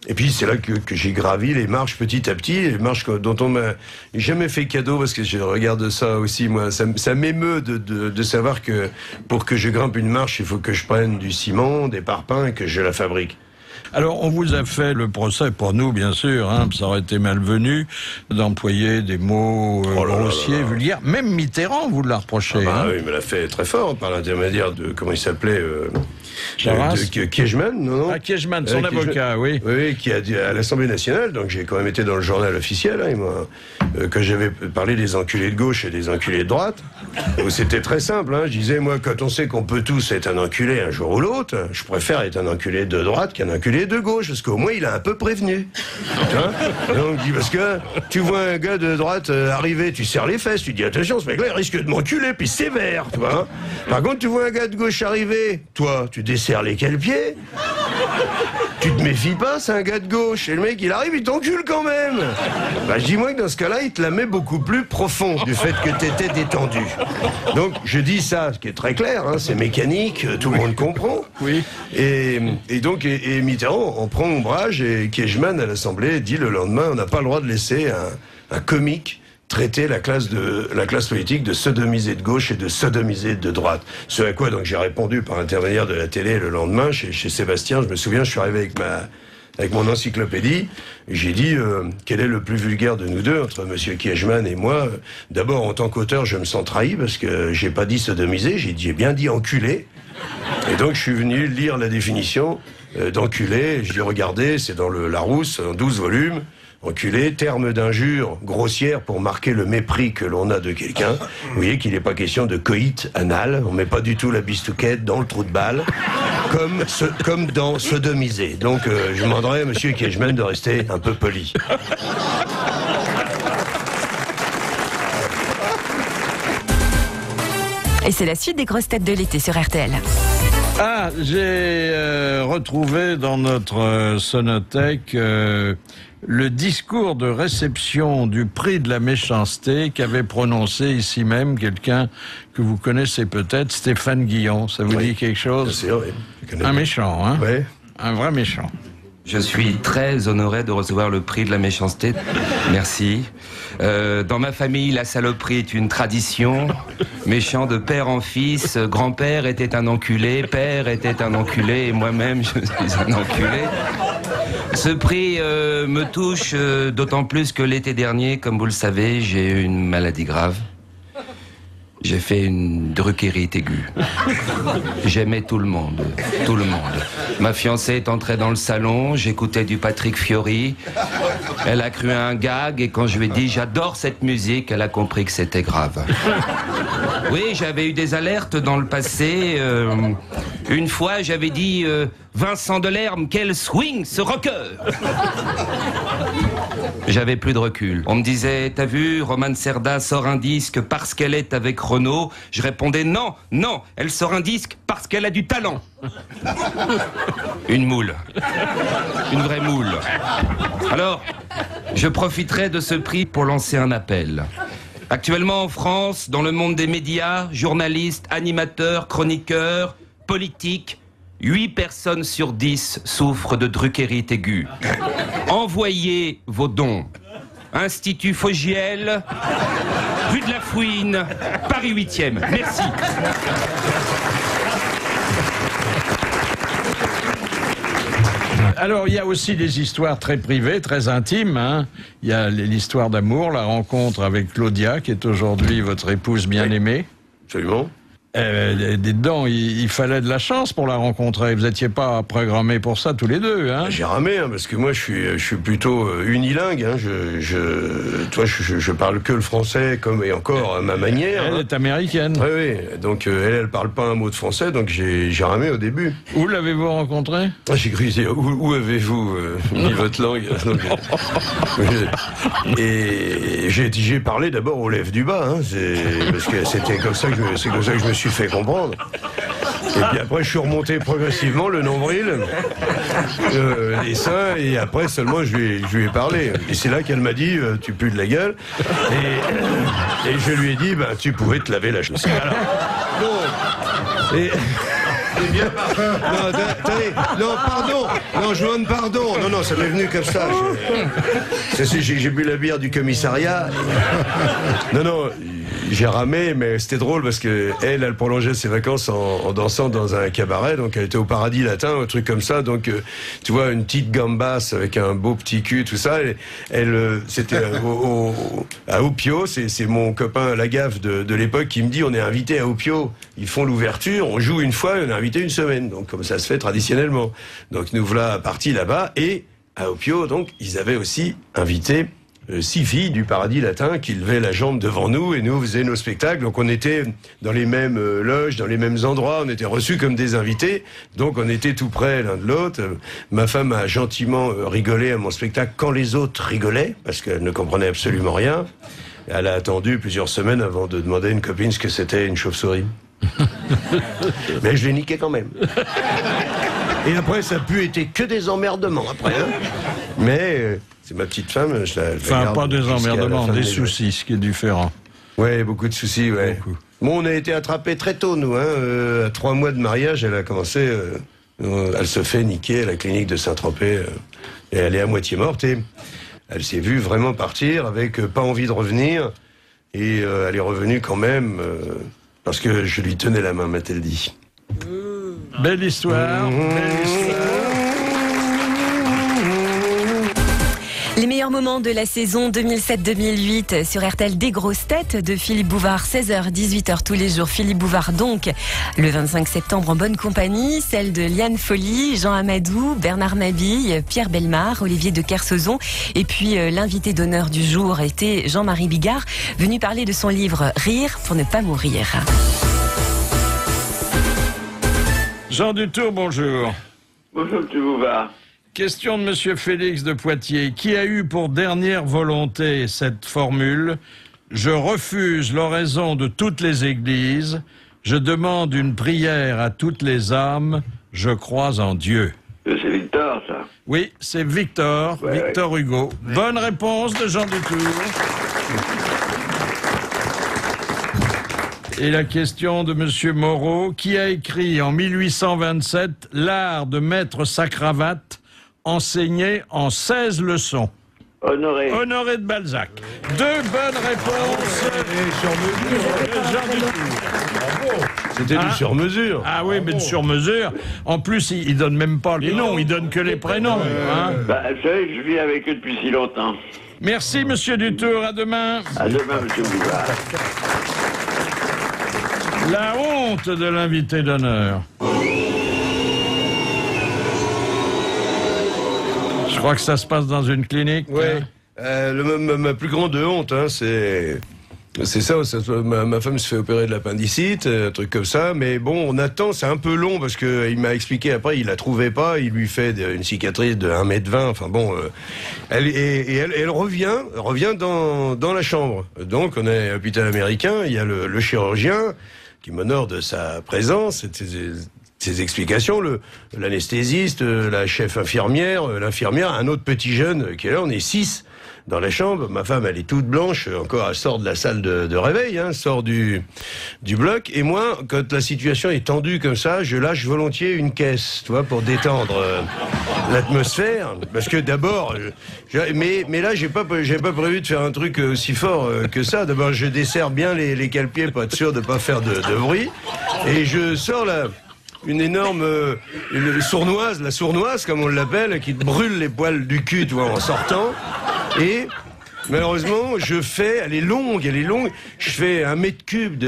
Et puis c'est là que j'ai gravi les marches petit à petit, les marches dont on m'a jamais fait cadeau, parce que je regarde ça aussi, moi, ça m'émeut de savoir que pour que je grimpe une marche, il faut que je prenne du ciment, des parpaings et que je la fabrique. Alors, on vous a fait le procès, pour nous, bien sûr, hein, ça aurait été malvenu d'employer des mots grossiers, vulgaires. Même Mitterrand vous l'a reproché. Ah bah, hein. oui, il me l'a fait très fort, par l'intermédiaire de, comment il s'appelait de Kiechman, non? Ah, Kiechman, son avocat, oui. Oui, qui a dit à l'Assemblée nationale, donc j'ai quand même été dans le journal officiel, hein, quand j'avais parlé des enculés de gauche et des enculés de droite, c'était très simple, hein, je disais, moi, quand on sait qu'on peut tous être un enculé un jour ou l'autre, je préfère être un enculé de droite qu'un enculé de gauche, parce qu'au moins il a un peu prévenu. Donc, parce que tu vois un gars de droite arriver, tu serres les fesses, tu dis attention, ce mec-là il risque de m'enculer, puis sévère, tu vois. Par contre, tu vois un gars de gauche arriver, toi, tu desserres lesquels pieds? Tu te méfies pas, c'est un gars de gauche, et le mec il arrive, il t'encule quand même. Bah je dis moi que dans ce cas-là, il te la met beaucoup plus profond du fait que t'étais détendu. Donc je dis ça, ce qui est très clair, hein, c'est mécanique, tout le monde comprend. Oui. Et donc Mitterrand en prend ombrage, et Kiechman à l'Assemblée dit le lendemain, on n'a pas le droit de laisser un comique traiter la classe politique de sodomiser de gauche et de sodomiser de droite. Ce à quoi donc j'ai répondu par intermédiaire de la télé le lendemain chez Sébastien. Je me souviens, je suis arrivé avec mon encyclopédie, et j'ai dit quel est le plus vulgaire de nous deux, entre monsieur Kiechman et moi. D'abord, en tant qu'auteur, je me sens trahi parce que j'ai pas dit sodomiser, j'ai bien dit enculé. Et donc je suis venu lire la définition d'enculé. Je dis regardez, c'est dans le Larousse, en 12 volumes. Enculé, terme d'injure grossière pour marquer le mépris que l'on a de quelqu'un. Vous voyez qu'il n'est pas question de coït anal, on met pas du tout la bistouquette dans le trou de balle, comme dans sodomiser. Donc je demanderais à monsieur Kiechman de rester un peu poli. Et c'est la suite des grosses têtes de l'été sur RTL. Ah, j'ai retrouvé dans notre sonothèque le discours de réception du prix de la méchanceté qu'avait prononcé ici même quelqu'un que vous connaissez peut-être, Stéphane Guillon. Ça vous dit quelque chose? C'est vrai. Un méchant, hein? Oui. Un vrai méchant. Je suis très honoré de recevoir le prix de la méchanceté. Merci. Dans ma famille, la saloperie est une tradition. Méchant de père en fils. Grand-père était un enculé, père était un enculé, et moi-même, je suis un enculé. Ce prix me touche d'autant plus que l'été dernier, comme vous le savez, j'ai eu une maladie grave. J'ai fait une druckérite aiguë. J'aimais tout le monde, tout le monde. Ma fiancée est entrée dans le salon, j'écoutais du Patrick Fiori. Elle a cru à un gag et quand je lui ai dit « j'adore cette musique », elle a compris que c'était grave. Oui, j'avais eu des alertes dans le passé. Une fois, j'avais dit Vincent Delerme, quel swing ce rocker !» J'avais plus de recul. On me disait, t'as vu, Romane Cerda sort un disque parce qu'elle est avec Renaud. Je répondais, non, non, elle sort un disque parce qu'elle a du talent. Une moule. Une vraie moule. Alors, je profiterai de ce prix pour lancer un appel. Actuellement en France, dans le monde des médias, journalistes, animateurs, chroniqueurs, politiques, 8 personnes sur 10 souffrent de druckérite aiguë. Envoyez vos dons. Institut Fogiel, rue de la Fouine, Paris 8e. Merci. Alors, il y a aussi des histoires très privées, très intimes. Hein. Il y a l'histoire d'amour, la rencontre avec Claudia, qui est aujourd'hui votre épouse bien-aimée. Absolument. Dedans, il fallait de la chance pour la rencontrer. Vous n'étiez pas programmés pour ça tous les deux, hein? J'ai ramé, hein, parce que moi, je suis plutôt unilingue. Hein. Je parle que le français, comme et encore à ma manière. Elle est américaine. Oui, oui. Donc elle parle pas un mot de français, donc j'ai ramé au début. Où l'avez-vous rencontré? J'ai cru dire où avez-vous mis votre langue? Donc, et j'ai parlé d'abord aux lèvres du bas, hein, parce que c'est comme ça que je me suis fait comprendre. Et puis après, je suis remonté progressivement, le nombril, les seins, et après seulement je lui ai parlé. Et c'est là qu'elle m'a dit, tu pues de la gueule. Et je lui ai dit, ben, tu pouvais te laver la chaussure. Alors, non. Et... C'est bien non, attendez, non, pardon. Non, je vous demande pardon. Non, ça m'est venu comme ça. J'ai bu la bière du commissariat. Non, j'ai ramé, mais c'était drôle parce que elle prolongeait ses vacances en dansant dans un cabaret. Donc elle était au Paradis Latin, un truc comme ça. Donc tu vois, une petite gambasse avec un beau petit cul, tout ça. Elle c'était à Opio. C'est mon copain Lagaffe de l'époque qui me dit, on est invité à Opio. Ils font l'ouverture, on joue une fois, et on est invité une semaine. Donc comme ça se fait traditionnellement. Donc nous voilà partis là-bas, et à Opio, donc ils avaient aussi invité 6 filles du Paradis Latin qui levaient la jambe devant nous, et nous faisaient nos spectacles. Donc on était dans les mêmes loges, dans les mêmes endroits, on était reçus comme des invités, donc on était tout près l'un de l'autre. Ma femme a gentiment rigolé à mon spectacle quand les autres rigolaient, parce qu'elle ne comprenait absolument rien. Elle a attendu plusieurs semaines avant de demander à une copine ce que c'était une chauve-souris. Mais je l'ai niqué quand même. Et après, ça a pu être que des emmerdements après. Hein. Mais c'est ma petite femme, je la enfin, garde pas des emmerdements, des soucis, ce qui est différent. Ouais, beaucoup de soucis, ouais. Beaucoup. Bon, on a été attrapés très tôt, nous. Hein. À 3 mois de mariage, elle a commencé... elle se fait niquer à la clinique de Saint-Tropez. Et elle est à moitié morte. Et elle s'est vue vraiment partir avec pas envie de revenir. Et elle est revenue quand même... parce que je lui tenais la main, m'a-t-elle dit. Belle histoire, belle histoire. Les meilleurs moments de la saison 2007-2008 sur RTL, des grosses têtes de Philippe Bouvard, 16h, 18h tous les jours. Philippe Bouvard donc, le 25 septembre en bonne compagnie, celle de Liane Folly, Jean Amadou, Bernard Mabille, Pierre Bellemare, Olivier de Kersauzon. Et puis l'invité d'honneur du jour était Jean-Marie Bigard, venu parler de son livre « Rire pour ne pas mourir ». Jean Dutour, bonjour. Bonjour, M. Bouvard. Question de Monsieur Félix de Poitiers, qui a eu pour dernière volonté cette formule « Je refuse l'oraison de toutes les églises, je demande une prière à toutes les âmes, je crois en Dieu ». C'est Victor, ça. Oui, c'est Victor, ouais, Victor Hugo. Ouais. Bonne réponse de Jean Dutour. Et la question de Monsieur Moreau, qui a écrit en 1827 « L'art de mettre sa cravate » enseigné en 16 leçons. Honoré. Honoré de Balzac. 2 bonnes réponses. C'était du sur-mesure. Ah oui, mais du sur-mesure. En plus, il donne même pas les noms, il donne que les prénoms. Hein. Bah, vous savez que je vis avec eux depuis si longtemps. Merci, Monsieur Dutour. À demain. À demain, Monsieur Bouvard. La honte de l'invité d'honneur. Je crois que ça se passe dans une clinique. Oui. Ma plus grande honte, hein, c'est ça. Ma femme se fait opérer de l'appendicite, un truc comme ça. Mais bon, on attend. C'est un peu long parce que il m'a expliqué après, il la trouvait pas. Il lui fait une cicatrice de 1,20 m. Enfin bon, elle revient dans la chambre. Donc on est à l'hôpital américain. Il y a le chirurgien qui m'honore de sa présence. Ses explications, l'anesthésiste, la chef infirmière, l'infirmière, un autre petit jeune qui est là, on est 6 dans la chambre. Ma femme, elle est toute blanche, encore elle sort de la salle de réveil, hein, sort du bloc. Et moi, quand la situation est tendue comme ça, je lâche volontiers une caisse, tu vois, pour détendre l'atmosphère. Parce que d'abord, mais là, j'ai pas prévu de faire un truc aussi fort que ça. D'abord, je desserre bien les cale-pieds pour être sûr de pas faire de bruit. Et je sors une énorme la sournoise comme on l'appelle, qui te brûle les poils du cul, tu vois, en sortant. Et malheureusement, elle est longue, je fais 1 mètre cube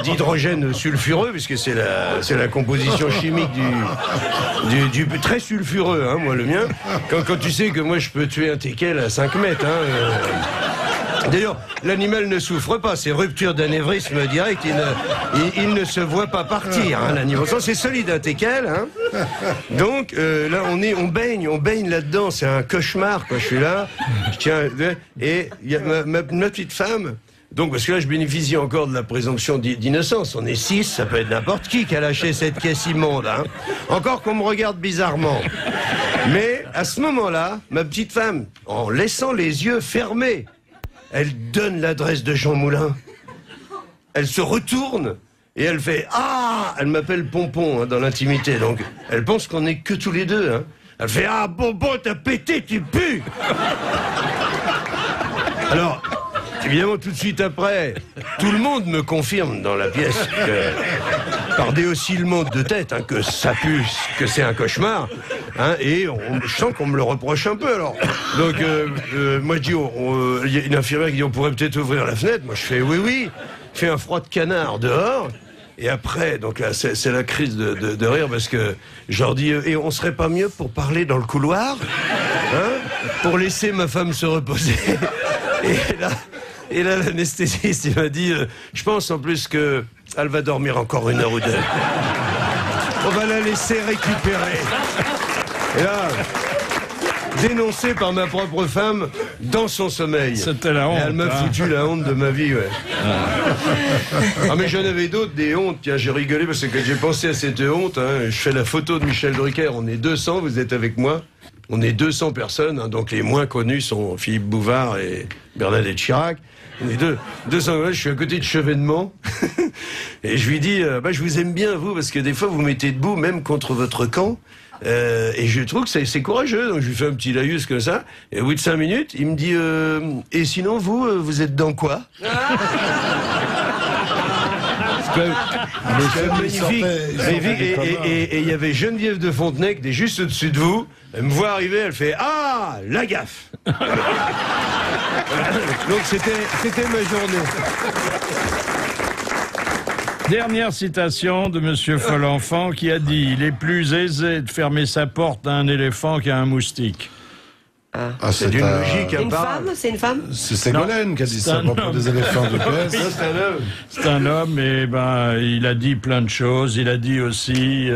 d'hydrogène sulfureux, puisque c'est la composition chimique du très sulfureux, hein, moi le mien. Quand tu sais que moi je peux tuer un teckel à 5 mètres, D'ailleurs, l'animal ne souffre pas, c'est rupture d'anévrisme direct, il ne se voit pas partir, hein, l'animal. C'est solide, un teckel, hein. Donc, là, on baigne là-dedans, c'est un cauchemar, quoi, je suis là, et il y a ma petite femme, Donc, parce que là, je bénéficie encore de la présomption d'innocence. On est 6, ça peut être n'importe qui a lâché cette caisse immonde. Hein. Encore qu'on me regarde bizarrement. Mais à ce moment-là, ma petite femme, en laissant les yeux fermés, elle donne l'adresse de Jean Moulin. Elle se retourne et elle fait « Ah !» Elle m'appelle Pompon hein, dans l'intimité. Donc, elle pense qu'on est que tous les deux. Hein. Elle fait « Ah, Pompon, t'as pété, tu pues !» Alors... Évidemment, tout de suite après, tout le monde me confirme dans la pièce que, par des oscillements de tête, hein, que ça pue, que c'est un cauchemar. Hein, et je sens qu'on me le reproche un peu. Alors, donc, moi je dis, il y a une infirmière qui dit on pourrait peut-être ouvrir la fenêtre. Moi je fais oui. Il fait un froid de canard dehors. Et après, donc là, c'est la crise de rire parce que je leur dis et on serait pas mieux pour parler dans le couloir, hein, pour laisser ma femme se reposer. Et là, l'anesthésiste, il m'a dit, je pense en plus qu'elle va dormir encore 1 heure ou 2. On va la laisser récupérer. Et là, dénoncé par ma propre femme dans son sommeil. C'était la honte. Et elle m'a foutu la honte de ma vie, ouais. Ah mais j'en avais d'autres, des hontes. Tiens, j'ai rigolé parce que quand j'ai pensé à cette honte, hein, je fais la photo de Michel Drucker. On est 200, vous êtes avec moi. On est 200 personnes, hein, donc les moins connus sont Philippe Bouvard et Bernadette Chirac. On est 200, je suis à côté de Chevènement. Et je lui dis, je vous aime bien, vous, parce que des fois, vous mettez debout, même contre votre camp. Et je trouve que c'est courageux. Donc je lui fais un petit laïus comme ça. Et au bout de 5 minutes, il me dit, et sinon, vous êtes dans quoi? Magnifique. Et il y avait Geneviève de Fontenay qui est juste au-dessus de vous. Elle me voit arriver, elle fait ah, la gaffe. Donc c'était ma journée. Dernière citation de Monsieur Folenfant qui a dit « Il est plus aisé de fermer sa porte à un éléphant qu'à un moustique ». Ah, c'est une logique imparable. C'est une femme? C'est Ségolène qui a dit ça à propos des éléphants de Grèce. C'est un homme. C'est un homme et il a dit plein de choses. Il a dit aussi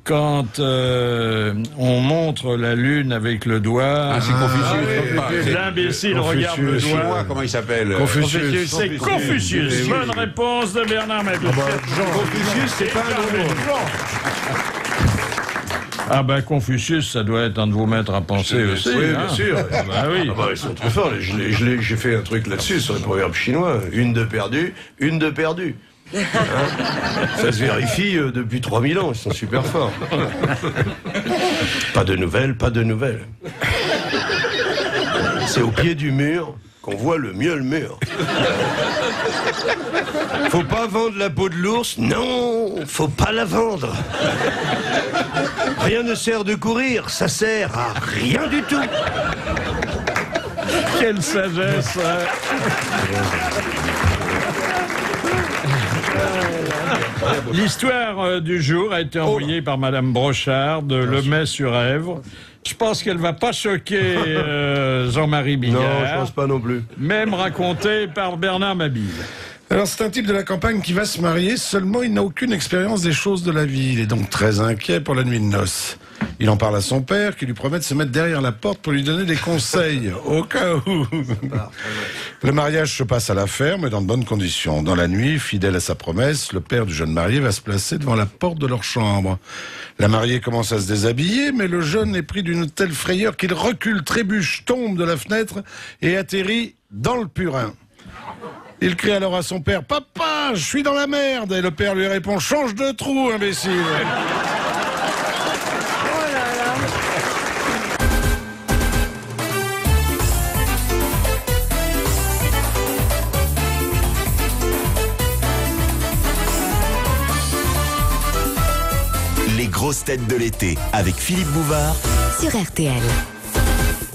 quand on montre la lune avec le doigt. Ah, c'est Confucius. L'imbécile regarde le doigt. Comment il s'appelle? Confucius. C'est Confucius. Bonne réponse de Bernard Mabille. Confucius, c'est pas un nom. Ah Confucius, ça doit être un de vos maîtres à penser aussi. Oui, hein. bien sûr. Oui. Ils sont très forts. J'ai fait un truc là-dessus sur le proverbe chinois. 1 de perdu, 1 de perdu. Hein, ça se vérifie depuis 3000 ans. Ils sont super forts. Pas de nouvelles, pas de nouvelles. C'est au pied du mur qu'on voit le mieux le mur. Faut pas vendre la peau de l'ours. Non, faut pas la vendre. Rien ne sert de courir, ça sert à rien du tout. Quelle sagesse, hein. L'histoire du jour a été envoyée par Madame Brochard de Lemay-sur-Èvre. Je pense qu'elle va pas choquer Jean-Marie Bigard. Non, je pense pas non plus. Même racontée par Bernard Mabille. Alors c'est un type de la campagne qui va se marier, seulement il n'a aucune expérience des choses de la vie. Il est donc très inquiet pour la nuit de noces. Il en parle à son père qui lui promet de se mettre derrière la porte pour lui donner des conseils, au cas où. Le mariage se passe à la ferme et dans de bonnes conditions. Dans la nuit, fidèle à sa promesse, le père du jeune marié va se placer devant la porte de leur chambre. La mariée commence à se déshabiller, mais le jeune est pris d'une telle frayeur qu'il recule, trébuche, tombe de la fenêtre et atterrit dans le purin. Il crie alors à son père « Papa, je suis dans la merde !» Et le père lui répond « Change de trou, imbécile !» Les grosses têtes de l'été avec Philippe Bouvard sur RTL.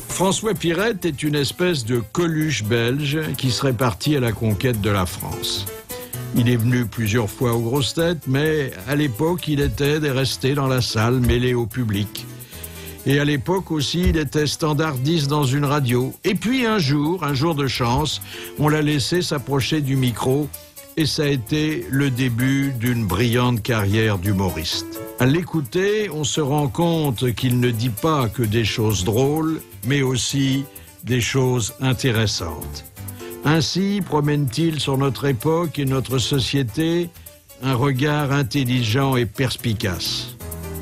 François Pirette est une espèce de Coluche belge qui serait parti à la conquête de la France. Il est venu plusieurs fois aux grosses têtes, mais à l'époque, il était resté dans la salle, mêlé au public. Et à l'époque aussi, il était standardiste dans une radio. Et puis un jour de chance, on l'a laissé s'approcher du micro et ça a été le début d'une brillante carrière d'humoriste. À l'écouter, on se rend compte qu'il ne dit pas que des choses drôles, mais aussi des choses intéressantes. Ainsi promène-t-il sur notre époque et notre société un regard intelligent et perspicace.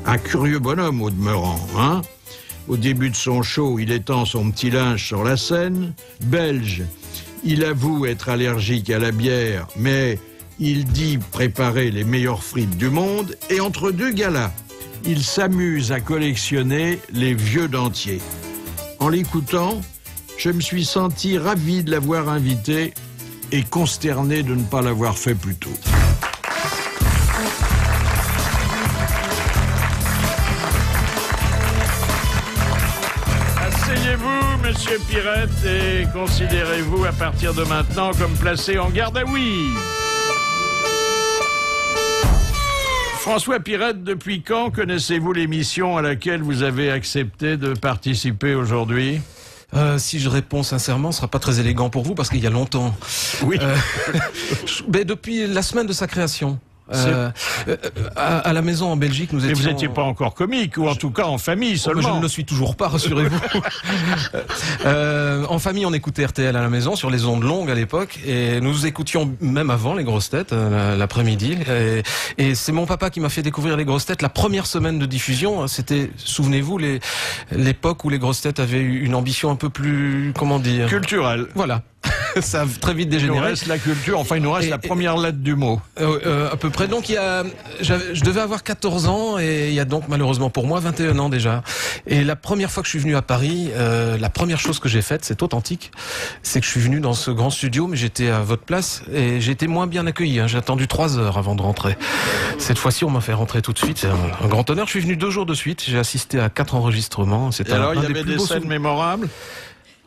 Un curieux bonhomme au demeurant, hein? Au début de son show, il étend son petit linge sur la scène. Belge, il avoue être allergique à la bière, mais il dit préparer les meilleures frites du monde. Et entre deux galas, il s'amuse à collectionner les vieux dentiers. En l'écoutant, je me suis senti ravi de l'avoir invité et consterné de ne pas l'avoir fait plus tôt. Asseyez-vous, monsieur Pirette, et considérez-vous à partir de maintenant comme placé en garde à oui. François Pirette, depuis quand connaissez-vous l'émission à laquelle vous avez accepté de participer aujourd'hui ? Si je réponds sincèrement, ce sera pas très élégant pour vous parce qu'il y a longtemps. Oui. Depuis la semaine de sa création. À la maison en Belgique, nous étions... Mais vous n'étiez pas encore comique, ou en tout cas en famille seulement. Je ne le suis toujours pas, rassurez-vous. En famille, on écoutait RTL à la maison, sur les ondes longues à l'époque, et nous écoutions même avant les grosses têtes, l'après-midi. Et c'est mon papa qui m'a fait découvrir les grosses têtes la première semaine de diffusion. C'était, souvenez-vous, l'époque où les grosses têtes avaient eu une ambition un peu plus, comment dire... culturelle. Voilà. Ça a très vite dégénéré. Il nous reste la culture, enfin il nous reste la première lettre du mot. À peu près. Donc je devais avoir 14 ans et il y a donc malheureusement pour moi 21 ans déjà. Et la première fois que je suis venu à Paris, la première chose que j'ai faite, c'est authentique, c'est que je suis venu dans ce grand studio, mais j'étais à votre place et j'ai été moins bien accueilli. J'ai attendu 3 heures avant de rentrer. Cette fois-ci, on m'a fait rentrer tout de suite. C'est un grand honneur. Je suis venu 2 jours de suite. J'ai assisté à 4 enregistrements. Et alors, il y avait des scènes mémorables ?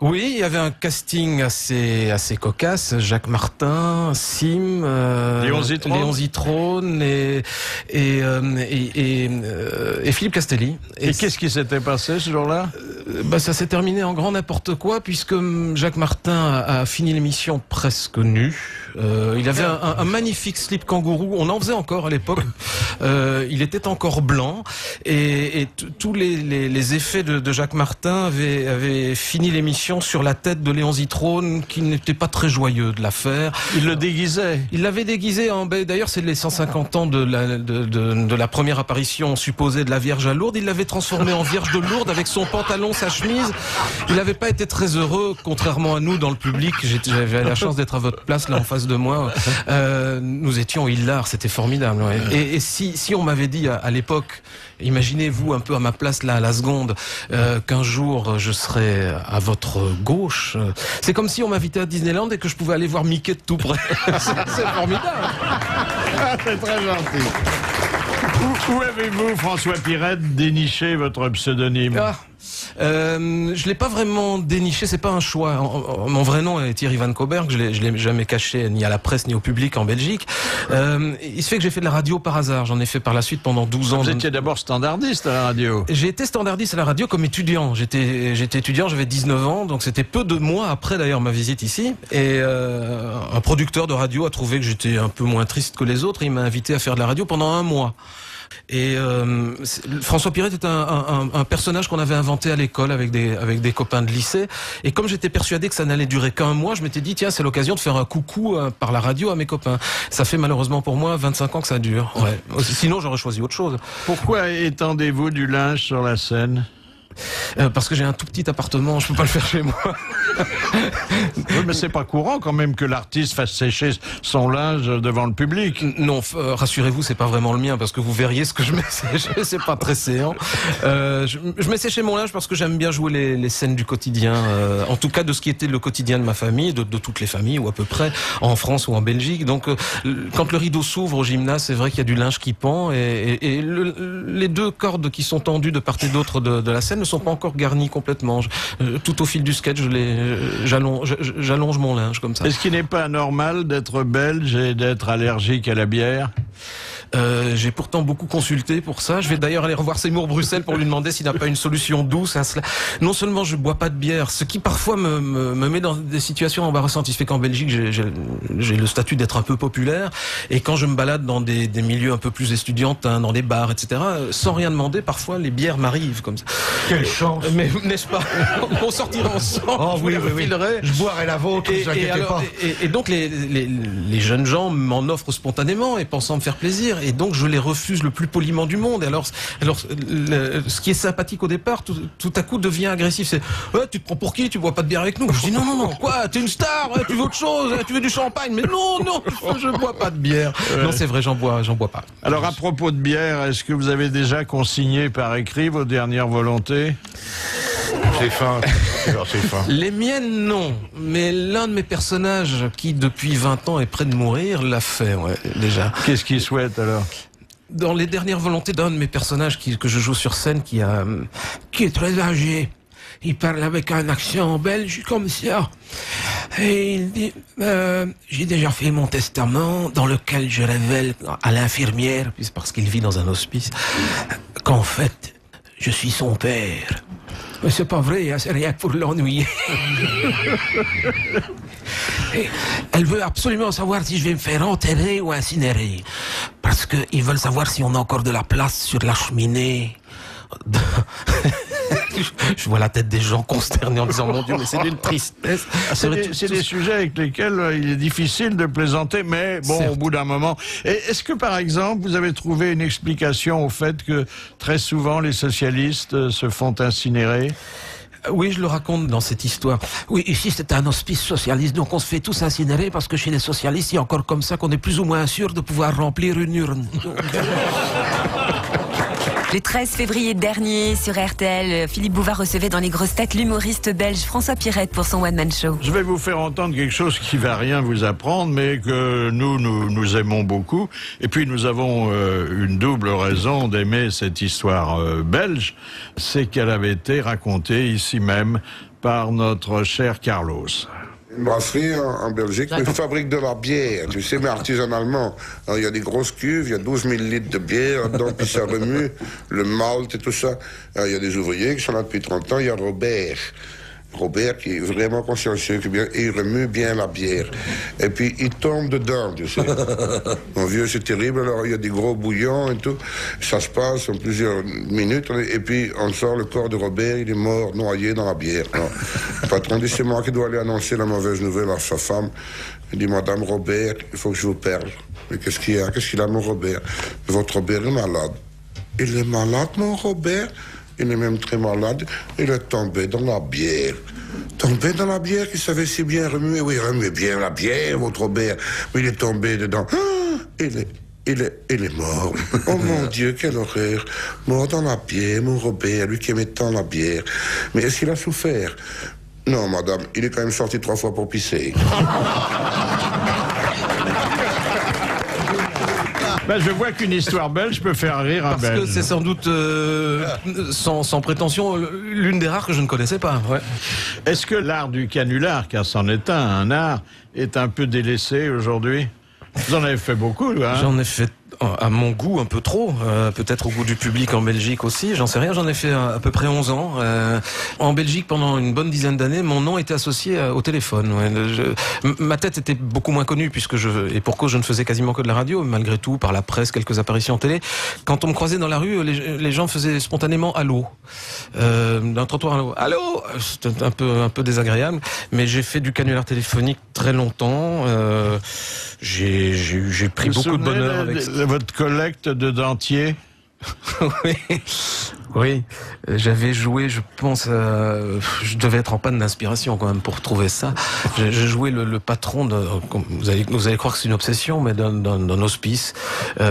Oui, il y avait un casting assez cocasse. Jacques Martin, Sim, Léon Zitrone et Philippe Castelli. Et qu'est-ce qui s'était passé ce jour-là ? Ça s'est terminé en grand n'importe quoi puisque Jacques Martin a fini l'émission presque nu. Il avait un magnifique slip kangourou. On en faisait encore à l'époque. Il était encore blanc et tous les effets de Jacques Martin avaient fini l'émission sur la tête de Léon Zitrone, qui n'était pas très joyeux de l'affaire. Il le déguisait. Il l'avait déguisé en... D'ailleurs, c'est les 150 ans de la première apparition supposée de la Vierge à Lourdes. Il l'avait transformé en Vierge de Lourdes avec son pantalon, sa chemise. Il n'avait pas été très heureux, contrairement à nous dans le public. J'avais la chance d'être à votre place, là, en face de moi. Nous étions hilars, c'était formidable. Ouais. Et si on m'avait dit à l'époque, imaginez-vous un peu à ma place, là, à la seconde, qu'un jour je serais à votre gauche, c'est comme si on m'invitait à Disneyland et que je pouvais aller voir Mickey de tout près. C'est formidable. C'est très gentil. Où avez-vous, François Pirette, déniché votre pseudonyme ? Je l'ai pas vraiment déniché, c'est pas un choix. Mon vrai nom est Thierry Van Coberg, je l'ai jamais caché ni à la presse ni au public en Belgique. Il se fait que j'ai fait de la radio par hasard, j'en ai fait par la suite pendant 12 ans. Vous étiez d'abord standardiste à la radio ? J'ai été standardiste à la radio comme étudiant. J'étais étudiant, j'avais 19 ans, donc c'était peu de mois après d'ailleurs ma visite ici. Et un producteur de radio a trouvé que j'étais un peu moins triste que les autres, il m'a invité à faire de la radio pendant 1 mois. Et François Pirette est un personnage qu'on avait inventé à l'école avec des copains de lycée. Et comme j'étais persuadé que ça n'allait durer qu'1 mois, je m'étais dit tiens, c'est l'occasion de faire un coucou par la radio à mes copains. Ça fait malheureusement pour moi 25 ans que ça dure. Ouais. Sinon j'aurais choisi autre chose. Pourquoi étendez-vous du linge sur la scène ? Parce que j'ai un tout petit appartement, je peux pas le faire chez moi. Oui, mais c'est pas courant quand même que l'artiste fasse sécher son linge devant le public. Non, rassurez-vous, c'est pas vraiment le mien parce que vous verriez ce que je mets sécher, c'est pas très séant. Je mets sécher mon linge parce que j'aime bien jouer les scènes du quotidien, en tout cas de ce qui était le quotidien de ma famille, de toutes les familles ou à peu près, en France ou en Belgique. Donc quand le rideau s'ouvre au gymnase, c'est vrai qu'il y a du linge qui pend et les 2 cordes qui sont tendues de part et d'autre de la scène ne sont pas encore garnis complètement. Tout au fil du sketch, j'allonge mon linge comme ça. Est-ce qu'il n'est pas normal d'être belge et d'être allergique à la bière ? J'ai pourtant beaucoup consulté pour ça. Je vais d'ailleurs aller revoir Seymour Bruxelles pour lui demander s'il n'a pas une solution douce à cela. Non seulement je bois pas de bière, ce qui parfois me met dans des situations embarrassantes. Il se fait qu'en Belgique, j'ai le statut d'être un peu populaire, et quand je me balade dans des milieux un peu plus estudiantins, dans des bars, etc., sans rien demander, parfois les bières m'arrivent comme ça. Quelle chance! Mais n'est-ce pas? On sortira ensemble. Oh oui, oui. Je boirai la vôtre, ne vous inquiétez pas. Et donc les jeunes gens m'en offrent spontanément et pensant me faire plaisir, et donc je les refuse le plus poliment du monde. Et alors ce qui est sympathique au départ, tout à coup devient agressif. C'est ouais, tu te prends pour qui? Tu bois pas de bière avec nous? Je dis non, quoi? T'es une star? Ouais, tu veux autre chose? Tu veux du champagne? Mais non, je bois pas de bière. Ouais. Non, c'est vrai, j'en bois pas. Alors à propos de bière, est-ce que vous avez déjà consigné par écrit vos dernières volontés? C'est fin. Les miennes, non. Mais l'un de mes personnages, qui depuis 20 ans est près de mourir, l'a fait, ouais, déjà. Qu'est-ce qu'il souhaite alors? Dans les dernières volontés d'un de mes personnages que je joue sur scène, qui est très âgé. Il parle avec un accent belge comme ça. Et il dit, j'ai déjà fait mon testament dans lequel je révèle à l'infirmière, parce qu'il vit dans un hospice, qu'en fait, je suis son père. Mais c'est pas vrai, hein, c'est rien que pour l'ennuyer. Elle veut absolument savoir si je vais me faire enterrer ou incinérer. Parce qu'ils veulent savoir si on a encore de la place sur la cheminée. Je vois la tête des gens consternés en disant mon Dieu, mais c'est d'une tristesse. C'est des sujets avec lesquels il est difficile de plaisanter, mais bon, certes, au bout d'un moment. Est-ce que par exemple vous avez trouvé une explication au fait que très souvent les socialistes se font incinérer? Oui, je le raconte dans cette histoire. Oui, ici c'est un hospice socialiste, donc on se fait tous incinérer parce que chez les socialistes, il y a encore comme ça qu'on est plus ou moins sûr de pouvoir remplir une urne. Le 13 février dernier, sur RTL, Philippe Bouvard recevait dans les grosses têtes l'humoriste belge François Pirette pour son one-man show. Je vais vous faire entendre quelque chose qui va rien vous apprendre, mais que nous aimons beaucoup. Et puis nous avons une double raison d'aimer cette histoire belge, c'est qu'elle avait été racontée ici même par notre cher Carlos. Une brasserie en Belgique, ils fabriquent de la bière, tu sais, mais artisanalement. Alors, il y a des grosses cuves, il y a 12 000 litres de bière dedans, puis ça remue, le malt et tout ça. Alors, il y a des ouvriers qui sont là depuis 30 ans, il y a Robert qui est vraiment consciencieux, et il remue bien la bière. Et puis il tombe dedans, tu sais. Mon vieux, c'est terrible, alors il y a des gros bouillons et tout. Ça se passe en plusieurs minutes, et puis on sort le corps de Robert, il est mort, noyé dans la bière. Alors, le patron dit, c'est moi qui dois aller annoncer la mauvaise nouvelle à sa femme. Il dit, Madame Robert, il faut que je vous parle. Mais qu'est-ce qu'il y a? Qu'est-ce qu'il a, mon Robert? Votre Robert est malade. Il est malade, mon Robert? Il est même très malade. Il est tombé dans la bière. Tombé dans la bière qu'il savait si bien remuer. Oui, remuez bien la bière, votre Robert. Mais il est tombé dedans. Ah, il est mort. Oh mon Dieu, quelle horreur. Mort dans la bière, mon Robert, lui qui aimait tant la bière. Mais est-ce qu'il a souffert? Non, madame, il est quand même sorti 3 fois pour pisser. Ben, je vois qu'une histoire belge peut faire rire un Belge. Parce que c'est sans doute, sans prétention, l'une des rares que je ne connaissais pas. Ouais. Est-ce que l'art du canular, car c'en est un art, est un peu délaissé aujourd'hui? Vous en avez fait beaucoup, hein? J'en ai fait, à mon goût, un peu trop. Peut-être au goût du public en Belgique aussi. J'en sais rien. J'en ai fait à peu près 11 ans. En Belgique, pendant une bonne dizaine d'années, mon nom était associé au téléphone. Ouais. Ma tête était beaucoup moins connue et pour cause, je ne faisais quasiment que de la radio. Malgré tout, par la presse, quelques apparitions télé. Quand on me croisait dans la rue, les gens faisaient spontanément allô. D'un trottoir allô. C'était un peu désagréable. Mais j'ai fait du canular téléphonique très longtemps. J'ai pris beaucoup de bonheur avec votre collecte de dentiers. Oui, j'avais joué, je pense, je devais être en panne d'inspiration quand même pour trouver ça. J'ai joué le patron vous allez croire que c'est une obsession, mais d'un hospice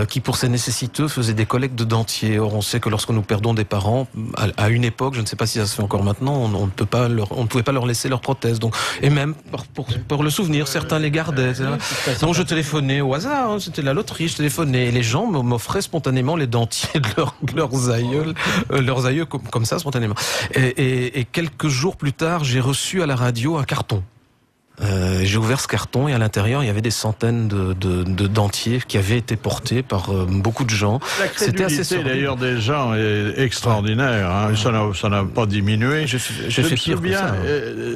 qui, pour ses nécessiteux, faisait des collectes de dentiers. Or, on sait que lorsque nous perdons des parents, à une époque, je ne sais pas si ça se fait encore maintenant, on ne pouvait pas leur laisser leurs prothèses. Donc, et même pour le souvenir, certains les gardaient. Donc, je téléphonais au hasard, hein, c'était la loterie, je téléphonais et les gens m'offraient spontanément les dentiers de leurs aïeux comme ça spontanément. Et quelques jours plus tard, j'ai reçu à la radio un carton. J'ai ouvert ce carton et à l'intérieur, il y avait des centaines de dentiers qui avaient été portés par beaucoup de gens. C'était assez sordide. D'ailleurs des gens est extraordinaire. Hein. Ça n'a pas diminué. Je me souviens,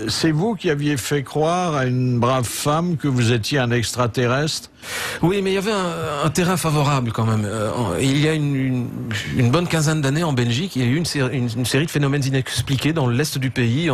c'est vous qui aviez fait croire à une brave femme que vous étiez un extraterrestre. Oui, mais il y avait un terrain favorable quand même. Il y a une bonne quinzaine d'années en Belgique, il y a eu une série de phénomènes inexpliqués dans l'est du pays.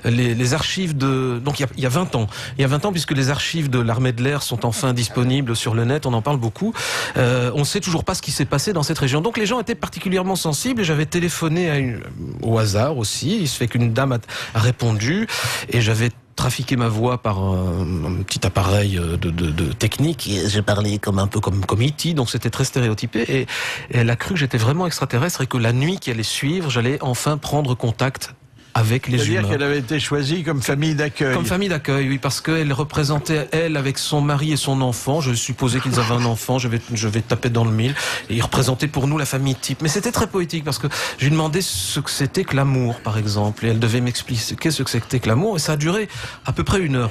Les archives donc il y a 20 ans. Il y a 20 ans, puisque les archives de l'armée de l'air sont enfin disponibles sur le net, on en parle beaucoup. On ne sait toujours pas ce qui s'est passé dans cette région. Donc les gens étaient particulièrement sensibles et j'avais téléphoné au hasard aussi. Il se fait qu'une dame a répondu et j'avais trafiqué ma voix par un petit appareil de technique. Et j'ai parlé un peu comme E.T., donc c'était très stéréotypé. Et elle a cru que j'étais vraiment extraterrestre et que la nuit qui allait suivre, j'allais enfin prendre contact avec les humains. C'est-à-dire qu'elle avait été choisie comme famille d'accueil. Comme famille d'accueil, oui, parce qu'elle représentait, elle, avec son mari et son enfant. Je supposais qu'ils avaient un enfant, je vais taper dans le mille. Et ils représentaient pour nous la famille type. Mais c'était très poétique, parce que je lui demandais ce que c'était que l'amour, par exemple. Et elle devait m'expliquer ce que c'était que l'amour. Et ça a duré à peu près 1 heure.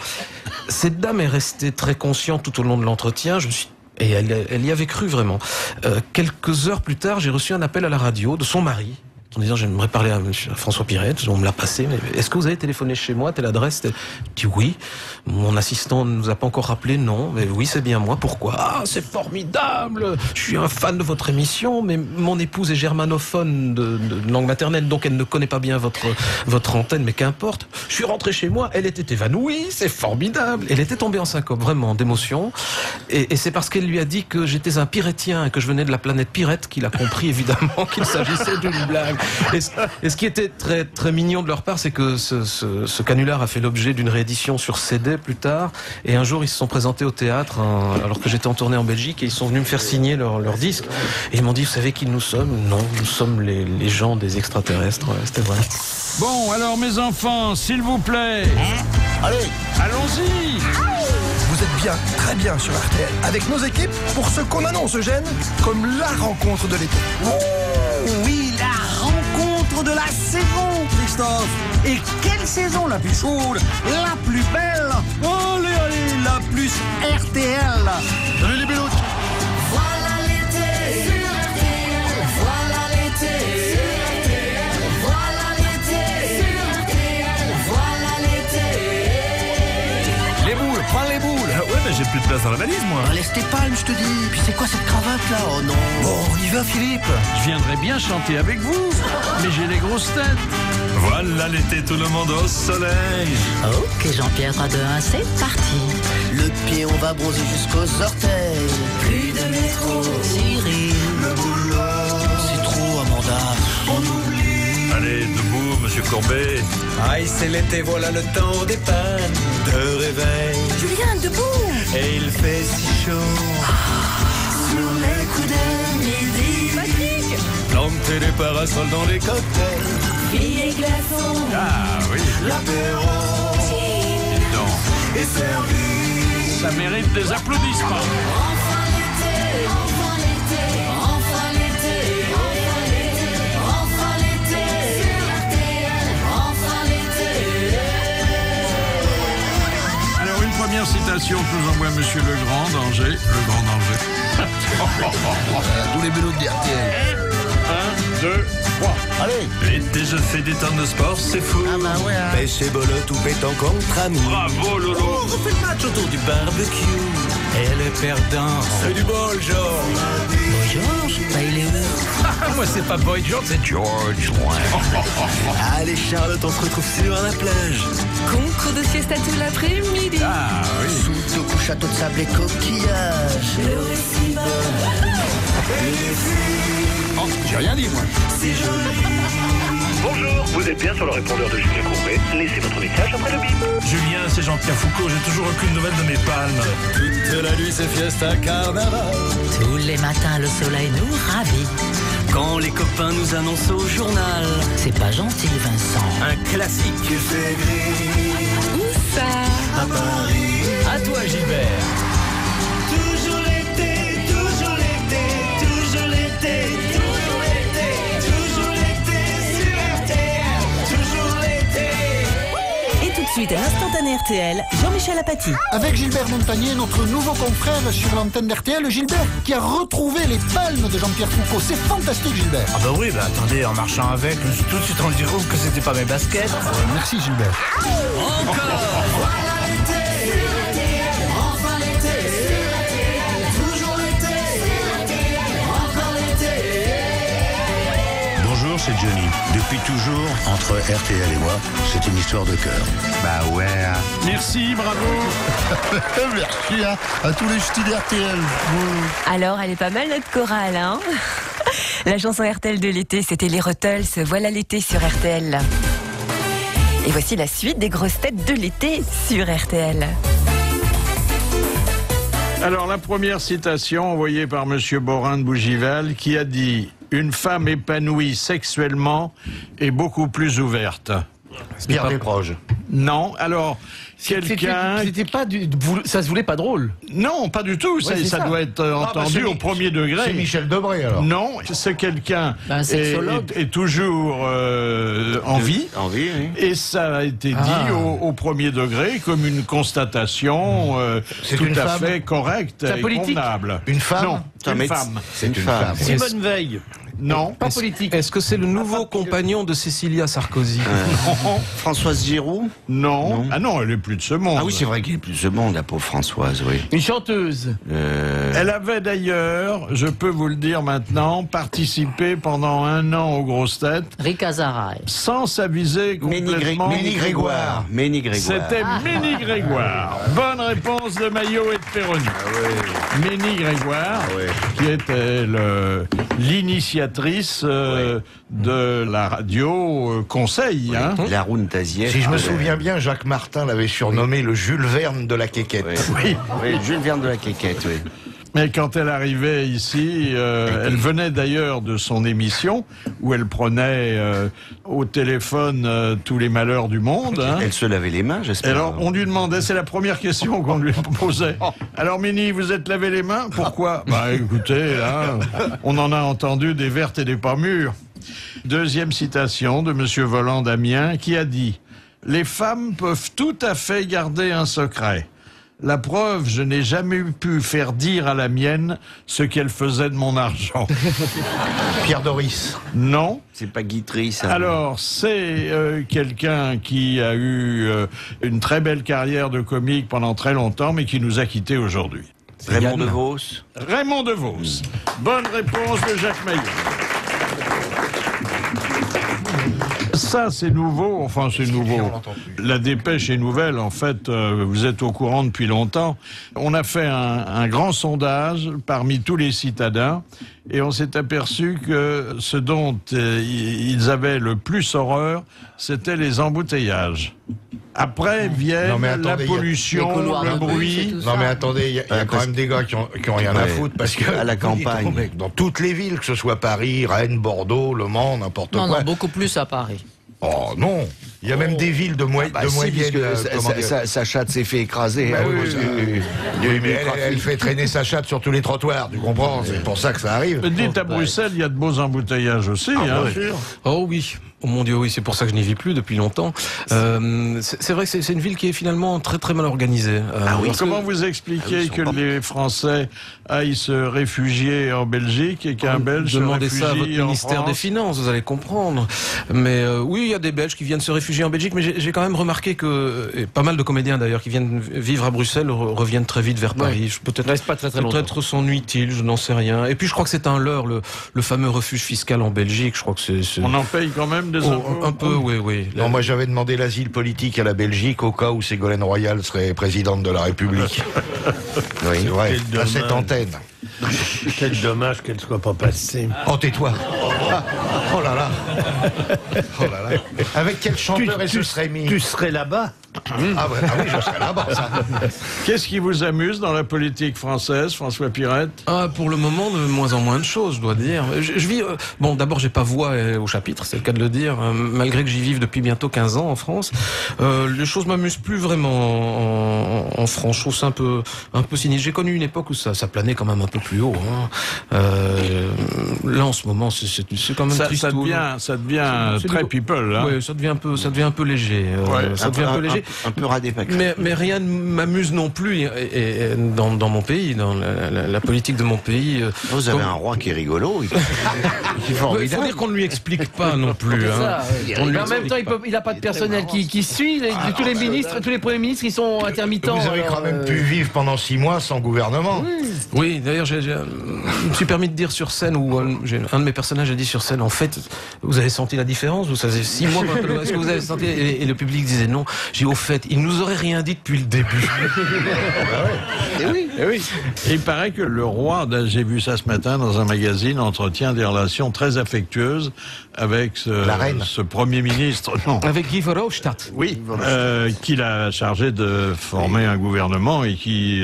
Cette dame est restée très consciente tout au long de l'entretien. Et elle y avait cru vraiment. Quelques heures plus tard, j'ai reçu un appel à la radio de son mari, en disant j'aimerais parler à François Pirette, on me l'a passé, mais est-ce que vous avez téléphoné chez moi, telle adresse? Je dis oui, mon assistant ne nous a pas encore rappelé, non, mais oui c'est bien moi, pourquoi? Ah c'est formidable, je suis un fan de votre émission, mais mon épouse est germanophone de langue maternelle, donc elle ne connaît pas bien votre antenne, mais qu'importe, je suis rentré chez moi, elle était évanouie, c'est formidable, elle était tombée en syncope, vraiment, d'émotion, et c'est parce qu'elle lui a dit que j'étais un pirétien et que je venais de la planète Pirette qu'il a compris évidemment qu'il s'agissait d'une blague. Et ce qui était très, très mignon de leur part, c'est que ce canular a fait l'objet d'une réédition sur CD plus tard. Et un jour, ils se sont présentés au théâtre, alors que j'étais en tournée en Belgique, et ils sont venus me faire signer leur disque. Et ils m'ont dit, vous savez qui nous sommes? Non, nous sommes les gens des extraterrestres. Ouais, c'était vrai. Bon, alors mes enfants, s'il vous plaît. Allez, allons-y. Vous êtes bien, très bien sur RTL, avec nos équipes pour ce qu'on annonce, Eugène, comme la rencontre de l'été. Oh, oui, la rencontre de la saison, Christophe. Et quelle saison la plus chaude, la plus belle, allez, allez, la plus RTL. Salut les béloutes. Voilà l'été sur RTL, voilà l'été sur RTL, voilà l'été sur RTL, voilà l'été. Les boules, prends les boules. Ouais, mais j'ai plus de place dans la valise, moi. Laisse tes palmes, je te dis. Puis c'est quoi cette cravate là? Oh non. Bon, on y va, Philippe. Je viendrais bien chanter avec vous, mais j'ai les grosses têtes. Voilà l'été, tout le monde au soleil. Ok, Jean-Pierre, 3, 2, 1, c'est parti. Le pied, on va bronzer jusqu'aux orteils. Plus de métro, Cyril. le boulot. C'est trop, Amanda. On oublie. Allez, debout, monsieur Courbet. Aïe, c'est l'été, voilà le temps des pannes de réveil. Julien, debout. Et il fait si chaud. Sur les coups de midi. Fatigue. Planter des parasols dans les cocktails. Billets glaçons. Ah oui. L'apéro. Donc, est servi. ça mérite des applaudissements. Enfin l'été, enfin l'été, enfin l'été, enfin l'été, enfin l'été, sur RTL, enfin l'été. Alors une première citation que nous envoie Monsieur Legrand d'Angers. Le Grand d'Angers. Tous les béloutes d'RTL. 1, 2, 3. allez. L'été, je fais des tonnes de sport, c'est fou. Ah bah ouais. Pêche et bolotte ou pétanque entre amis. Bravo, Lolo. On refait le match autour du barbecue. Et les perdants. C'est du bol, Georges. Bon, Georges, bah, il est où? Moi, c'est pas Boy George, c'est George. Allez Charlotte, on se retrouve sur la plage. Concours de siesta tout l'après-midi. Ah oui. Sous au château de sable et coquillages. Le récit Oh, j'ai rien dit moi. c'est joli. Bonjour, vous êtes bien sur le répondeur de Julien Courbet. Laissez votre message après le bip. Julien, c'est Jean-Pierre Foucault, j'ai toujours aucune nouvelle de mes palmes. Toute la nuit c'est fiesta carnaval. Tous les matins, le soleil nous ravit. Quand les copains nous annoncent au journal. C'est pas gentil, Vincent. Un classique. Il fait gris Où ça? à Paris. À toi, Gilbert. Toujours l'été, toujours l'été, toujours l'été, toujours l'été, toujours l'été sur RTL, toujours l'été. Et tout de suite, l'instantané RTL, Jean-Michel Apathy. Avec Gilbert Montagnier, notre nouveau confrère sur l'antenne d'RTL, Gilbert, qui a retrouvé les palmes de Jean-Pierre Foucault. C'est fantastique, Gilbert. Ah bah oui, attendez, en marchant avec, je me suis tout de suite rendu compte que c'était pas mes baskets. Merci, Gilbert. Bonjour, c'est Johnny. Depuis toujours, entre RTL et moi, c'est une histoire de cœur. Bah ouais. Merci, bravo. Merci à tous les ch'tis d'RTL. Alors, elle est pas mal notre chorale, hein? La chanson RTL de l'été, c'était les Ruttles. Voilà l'été sur RTL. Et voici la suite des grosses têtes de l'été sur RTL. Alors, la première citation envoyée par Monsieur Borin de Bougival qui a dit « Une femme épanouie sexuellement est beaucoup plus ouverte ». Pierre Desproges. Non, alors, quelqu'un... C'était pas ça se voulait pas drôle. Non, pas du tout, ça doit être entendu au premier degré. C'est Michel Debré, alors. Non, c'est quelqu'un est toujours en vie. En vie, oui. Et ça a été dit au premier degré comme une constatation tout à fait correcte et convenable. Une femme? Non, une femme. C'est une femme. Simone Veil. Non. Pas politique. Est-ce que c'est le nouveau compagnon de Cécilia Sarkozy? Françoise Giroud? Non. Ah non, elle est plus de ce monde. Ah oui, c'est vrai qu'elle est plus de ce monde, la pauvre Françoise, oui. Une chanteuse? Elle avait d'ailleurs, je peux vous le dire maintenant, participé pendant 1 an aux grosses têtes. Rika Zaraï. Sans s'aviser complètement. Ménie Grégoire. C'était Ménie Grégoire. Bonne réponse de Maillot et de Perroni. Ménie Grégoire, qui était l'initiatrice de la radio Conseil. Hein. La Roune Tazière. Si je me souviens bien, Jacques Martin l'avait surnommé le Jules Verne de la quéquette. Oui, Jules Verne de la quéquette, oui. Mais quand elle arrivait ici, elle venait d'ailleurs de son émission où elle prenait au téléphone tous les malheurs du monde. Hein. Elle se lavait les mains, j'espère. Alors on lui demandait, c'est la première question qu'on lui posait. Alors Ménie, vous êtes lavé les mains? Pourquoi? Bah écoutez, là, on en a entendu des vertes et des pas mûres. Deuxième citation de Monsieur Voland d'Amiens qui a dit « Les femmes peuvent tout à fait garder un secret. La preuve, je n'ai jamais pu faire dire à la mienne ce qu'elle faisait de mon argent. » Pierre Doris. Non. C'est pas Guitry, ça. Alors, c'est quelqu'un qui a eu une très belle carrière de comique pendant très longtemps, mais qui nous a quittés aujourd'hui. Raymond DeVos. Raymond DeVos. Bonne réponse de Jacques Maillot. Ça, c'est nouveau. Enfin, c'est nouveau. La dépêche est nouvelle. En fait, vous êtes au courant depuis longtemps. On a fait un grand sondage parmi tous les citadins et on s'est aperçu que ce dont ils avaient le plus horreur, c'était les embouteillages. Après viennent la pollution, le bruit. Non mais attendez, il y a quand même des gars qui ont rien à foutre parce que à la campagne, dans toutes les villes, que ce soit Paris, Rennes, Bordeaux, Le Mans, n'importe quoi. Non, beaucoup plus à Paris. Oh non, il y a même des villes de moyenne. Sa chatte s'est fait écraser. Bah, oui, mais elle fait traîner sa chatte sur tous les trottoirs, tu comprends? C'est pour ça que ça arrive. Dites à Bruxelles, il y a de beaux embouteillages aussi. Oh oui. Oh mon Dieu, oui, c'est pour ça que je n'y vis plus depuis longtemps. C'est vrai que c'est une ville qui est finalement très très mal organisée. Comment vous expliquez que les Français aillent se réfugier en Belgique et qu'un Belge se réfugie en France? Demandez ça à votre ministère des Finances, vous allez comprendre. Mais oui, il y a des Belges qui viennent se réfugier en Belgique, mais j'ai quand même remarqué que, et pas mal de comédiens d'ailleurs, qui viennent vivre à Bruxelles reviennent très vite vers Paris. Peut-être s'ennuient-ils, je n'en sais rien. Et puis je crois que c'est un leurre, le fameux refuge fiscal en Belgique. Je crois que c'est... On en paye quand même des impôts. Un peu, oui. Non, moi j'avais demandé l'asile politique à la Belgique au cas où Ségolène Royal serait présidente de la République. Oui, c'est vrai, à cette antenne. Quel dommage qu'elle ne soit pas passée. Oh, tais-toi. Oh là là. Oh là là. Avec quel chanteur elle se serait mis? Tu serais là-bas? Ah oui, je serais là-bas, ça. Qu'est-ce qui vous amuse dans la politique française, François Pirette? Pour le moment, de moins en moins de choses, je dois dire. Je vis... bon, d'abord, j'ai pas voix au chapitre, c'est le cas de le dire, malgré que j'y vive depuis bientôt 15 ans en France. Les choses m'amusent plus vraiment en France. Je trouve ça un peu cynique. J'ai connu une époque où ça planait quand même un peu plus haut. Hein. Là, en ce moment, c'est quand même triste. Ça devient très people. Hein. Oui, ça devient un peu léger. Ça devient un peu léger. Un peu radépaque. Mais rien ne m'amuse non plus dans mon pays, dans la politique de mon pays. Vous avez un roi qui est rigolo. Il faut dire qu'on ne lui explique pas non plus. Ça, mais en même temps, il n'a pas de personnel qui suit. Tous les ministres, tous les premiers ministres, ils sont intermittents. Vous avez quand même pu vivre pendant 6 mois sans gouvernement. Oui, d'ailleurs, je me suis permis de dire sur scène, ou un de mes personnages a dit sur scène, en fait, vous avez senti la différence? Vous savez, 6 mois, est-ce que vous avez senti? Et le public disait non. J'ai dit, au fait, il nous aurait rien dit depuis le début. Et oui. Il paraît que le roi, j'ai vu ça ce matin dans un magazine, entretient des relations très affectueuses avec ce Premier ministre. Non. Avec Guy Verhofstadt. Oui, qu'il a chargé de former un gouvernement et qui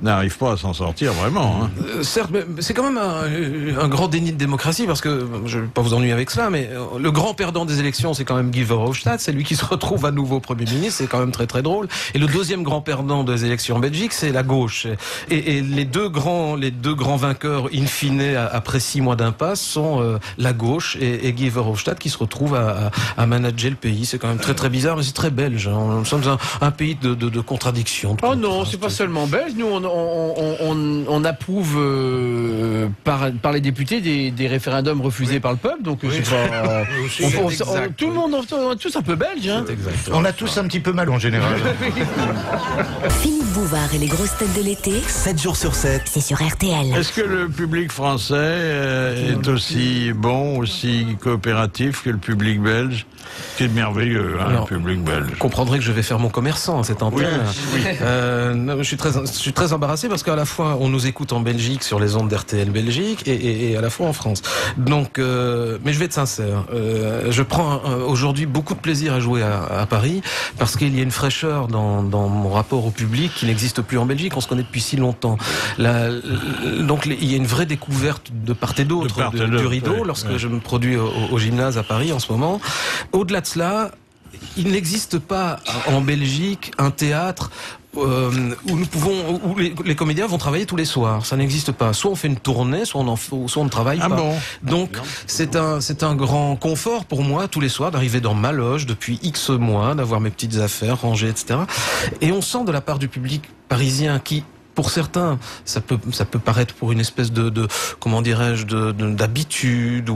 n'arrive pas à s'en sortir vraiment. Hein. Certes, mais c'est quand même un grand déni de démocratie, parce que, je ne vais pas vous ennuyer avec cela, mais le grand perdant des élections, c'est quand même Guy Verhofstadt, c'est lui qui se retrouve à nouveau Premier ministre, c'est quand même très très drôle. Et le deuxième grand perdant des élections en Belgique, c'est la gauche. Et les deux grands vainqueurs, in fine, après 6 mois d'impasse, sont la gauche et Guy Verhofstadt, qui se retrouve à manager le pays. C'est quand même très très bizarre, mais c'est très belge. Hein. Nous sommes un pays de contradictions. Oh non, c'est pas seulement belge. Nous, on approuve par les députés des référendums refusés par le peuple. Donc c'est pas. Tout le monde, on est tous un peu belge. Hein. On a tous un petit peu mal en général. Philippe Bouvard et les grosses têtes de l'été. 7 jours sur 7. C'est sur RTL. Est-ce que le public français est aussi bon, aussi coopératif que le public belge? C'est merveilleux, hein, le public belge. Vous comprendrez que je vais faire mon commerçant à cette antenne. Oui. Je suis très embarrassé, parce qu'à la fois on nous écoute en Belgique sur les ondes d'RTL Belgique et à la fois en France. Donc, mais je vais être sincère. Je prends aujourd'hui beaucoup de plaisir à jouer à Paris, parce qu'il y a une fraîcheur dans mon rapport au public qui n'existe plus en Belgique. On se connaît depuis si longtemps. Donc il y a une vraie découverte de part et d'autre du rideau lorsque je me produis au gymnase à Paris en ce moment. Au-delà de cela, il n'existe pas en Belgique un théâtre où les comédiens vont travailler tous les soirs. Ça n'existe pas. Soit on fait une tournée, soit on ne travaille pas. Bon. Donc c'est un grand confort pour moi tous les soirs d'arriver dans ma loge depuis X mois, d'avoir mes petites affaires rangées, etc. Et on sent de la part du public parisien qui, pour certains, ça peut paraître pour une espèce de comment dirais-je, d'habitude,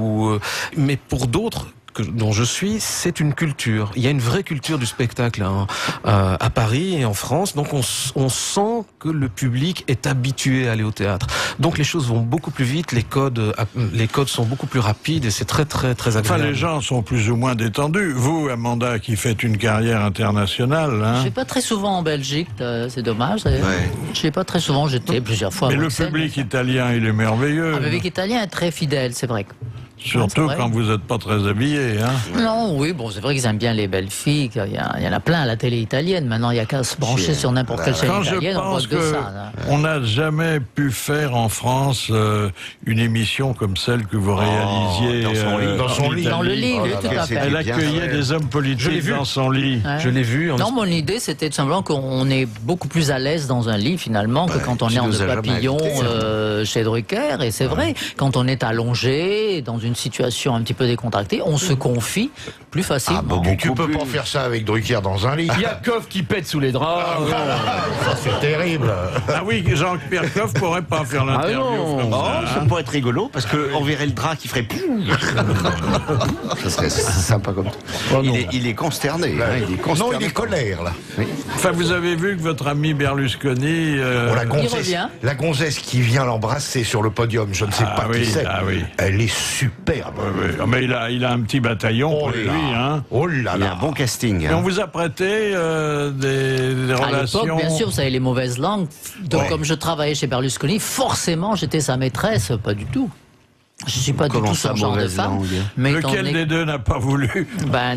mais pour d'autres, dont je suis, c'est une culture. Il y a une vraie culture du spectacle à Paris et en France. Donc on sent que le public est habitué à aller au théâtre. Donc les choses vont beaucoup plus vite, les codes sont beaucoup plus rapides et c'est très très très agréable. Enfin, les gens sont plus ou moins détendus. Vous, Amanda, qui faites une carrière internationale, hein. Je vais pas très souvent en Belgique, c'est dommage. Ouais. Je vais pas très souvent, j'étais plusieurs fois. Mais le public italien, il est merveilleux. Le public italien est très fidèle, c'est vrai. Surtout quand vous n'êtes pas très habillé, hein. Non, oui, bon, c'est vrai qu'ils aiment bien les belles filles. Il y en a plein à la télé italienne. Maintenant, il n'y a qu'à se brancher sur n'importe quelle chaîne italienne. On pense que on n'a jamais pu faire en France une émission comme celle que vous réalisiez dans son lit. Dans le lit, tout à fait. Elle accueillait des hommes politiques dans son lit. Ouais. Je l'ai vu. Non, mon idée, c'était tout simplement qu'on est beaucoup plus à l'aise dans un lit, finalement, que quand on est en nœud papillon chez Drucker. Et c'est vrai, quand on est allongé, dans une situation un petit peu décontractée, on se confie plus facilement. Ah, bon, tu peux pas faire ça avec Drucker dans un lit. Il y a Coff qui pète sous les draps. Ça, c'est terrible. Ah oui, Jean-Pierre Coff pourrait pas faire l'interview. Ça pourrait être rigolo, parce qu'on verrait le drap qui ferait... Ça serait sympa comme ça. Il est consterné. Non, il est colère, là. Oui. Enfin, vous avez vu que votre ami Berlusconi... la gonzesse qui vient l'embrasser sur le podium, je ne sais pas qui c'est. Elle est superbe. Oui. Mais il a un petit bataillon pour lui, hein. Oh là là. Il a un bon casting. Et on vous a prêté des relations... À l'époque, bien sûr, vous savez, les mauvaises langues. Donc, comme je travaillais chez Berlusconi, forcément, j'étais sa maîtresse. Pas du tout. Je suis pas du tout son genre de femme. Mais lequel des deux n'a pas voulu?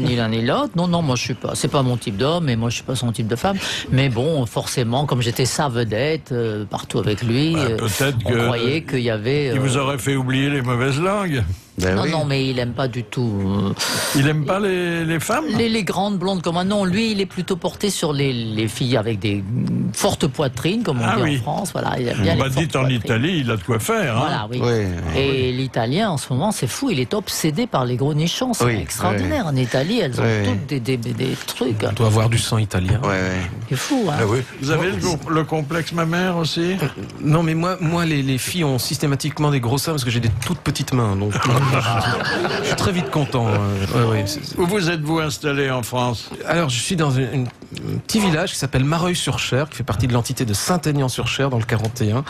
Ni l'un ni l'autre. Non, moi je suis pas. C'est pas mon type d'homme et moi je suis pas son type de femme. Mais bon, forcément, comme j'étais sa vedette partout avec lui, peut-être on croyait qu'il y avait. Il vous aurait fait oublier les mauvaises langues. Non, mais il aime pas du tout. Il aime pas les femmes les grandes blondes comme moi. Non, lui, il est plutôt porté sur les filles avec des fortes poitrines, comme on dit en France. Voilà, il aime bien les fortes dites en Italie, il a de quoi faire. Voilà, oui. Et l'italien, en ce moment, c'est fou. Il est obsédé par les gros nichons. C'est extraordinaire. En Italie, elles ont toutes des trucs. On doit avoir du sang italien. C'est fou, hein. Vous avez le complexe mammaire aussi? Non, mais moi les filles ont systématiquement des gros seins parce que j'ai des toutes petites mains. Donc, je suis très vite content. Où vous êtes-vous installé en France? Alors, je suis dans un petit village qui s'appelle Mareuil-sur-Cher, qui fait partie de l'entité de Saint-Aignan-sur-Cher, dans le 41.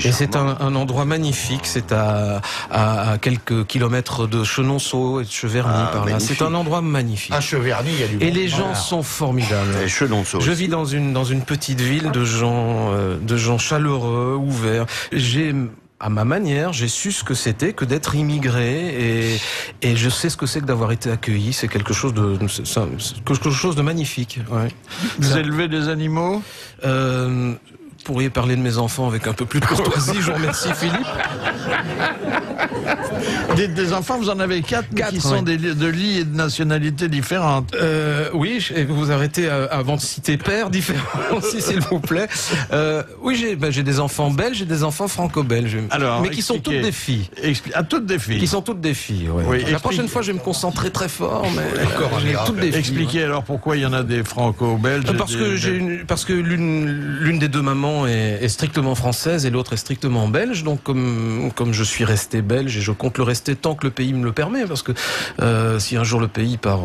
Et c'est un endroit magnifique. C'est à quelques kilomètres de Chenonceau et de Cheverny. Par là. C'est un endroit magnifique. À Cheverny, il y a du Et les gens sont formidables. Je vis dans une petite ville de gens chaleureux, ouverts. À ma manière, j'ai su ce que c'était que d'être immigré et je sais ce que c'est que d'avoir été accueilli. C'est quelque chose de magnifique. Vous élevez des animaux? Pourriez parler de mes enfants avec un peu plus de courtoisie. Je vous remercie, Philippe. Des enfants, vous en avez 4 qui sont de lits et de nationalités différentes. Oui, vous arrêtez avant de citer père différents aussi, s'il vous plaît. Oui, j'ai des enfants belges et des enfants franco-belges. Mais qui sont toutes des filles. Toutes des filles. Qui sont toutes des filles, La prochaine fois, je vais me concentrer très fort, mais toutes des filles. Expliquez alors pourquoi il y en a des franco-belges. Parce que l'une des deux mamans est strictement française et l'autre est strictement belge. Donc comme je suis resté belge et je compte le rester tant que le pays me le permet, parce que si un jour le pays part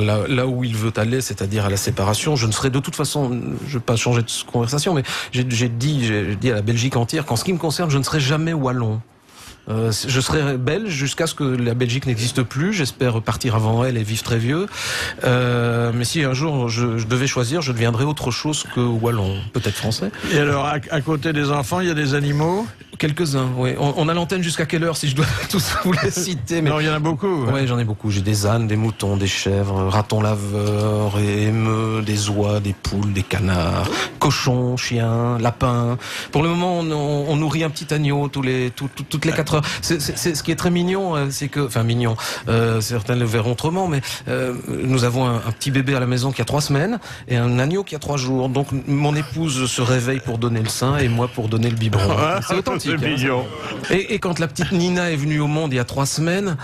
là où il veut aller, c'est-à-dire à la séparation, je ne serai de toute façon, je ne vais pas changer de conversation, mais j'ai dit à la Belgique entière qu'en ce qui me concerne, je ne serai jamais wallon. Je serai belge jusqu'à ce que la Belgique n'existe plus. J'espère partir avant elle et vivre très vieux. Mais si un jour je devais choisir, je deviendrais autre chose que wallon, peut-être français. Et alors, à côté des enfants, il y a des animaux? Quelques-uns, oui. On a l'antenne jusqu'à quelle heure, si je dois tous vous les citer? Non, il y en a beaucoup. Oui, j'en ai beaucoup. J'ai des ânes, des moutons, des chèvres, ratons laveurs, émeux, des oies, des poules, des canards, cochons, chiens, lapins. Pour le moment, on nourrit un petit agneau toutes les 4 heures. C'est ce qui est très mignon, c'est que, enfin mignon, certains le verront autrement, mais nous avons un petit bébé à la maison qui a 3 semaines et un agneau qui a 3 jours. Donc mon épouse se réveille pour donner le sein et moi pour donner le biberon. C'est authentique. C'est mignon. Et quand la petite Nina est venue au monde il y a 3 semaines,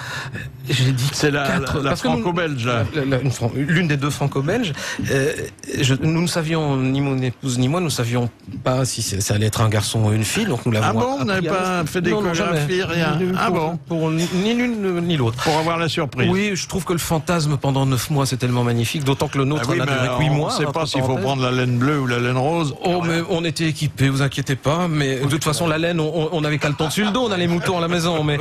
j'ai dit c'est la franco-belge. L'une des deux franco-belges. Nous ne savions, ni mon épouse ni moi, nous ne savions pas si ça allait être un garçon ou une fille. Donc nous l'avons. Ah bon, vous n'avez pas fait d'échographie, rien? Ah bon? Pour ni l'une ni l'autre. Pour avoir la surprise. Oui, je trouve que le fantasme pendant 9 mois c'est tellement magnifique, d'autant que le nôtre a duré 8 mois. On ne sait pas s'il faut prendre la laine bleue ou la laine rose. Oh, mais on était équipés, vous inquiétez pas. Mais de toute façon, la laine, on avait qu'à le ton dessus le dos, on a les moutons à la maison. Mais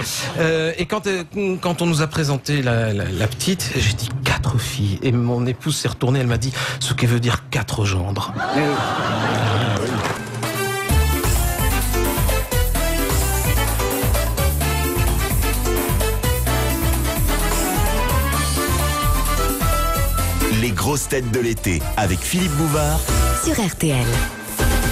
et quand on nous a présenté la petite, j'ai dit 4 filles. Et mon épouse s'est retournée, elle m'a dit ce qui veut dire 4 gendres. Les grosses têtes de l'été avec Philippe Bouvard sur RTL.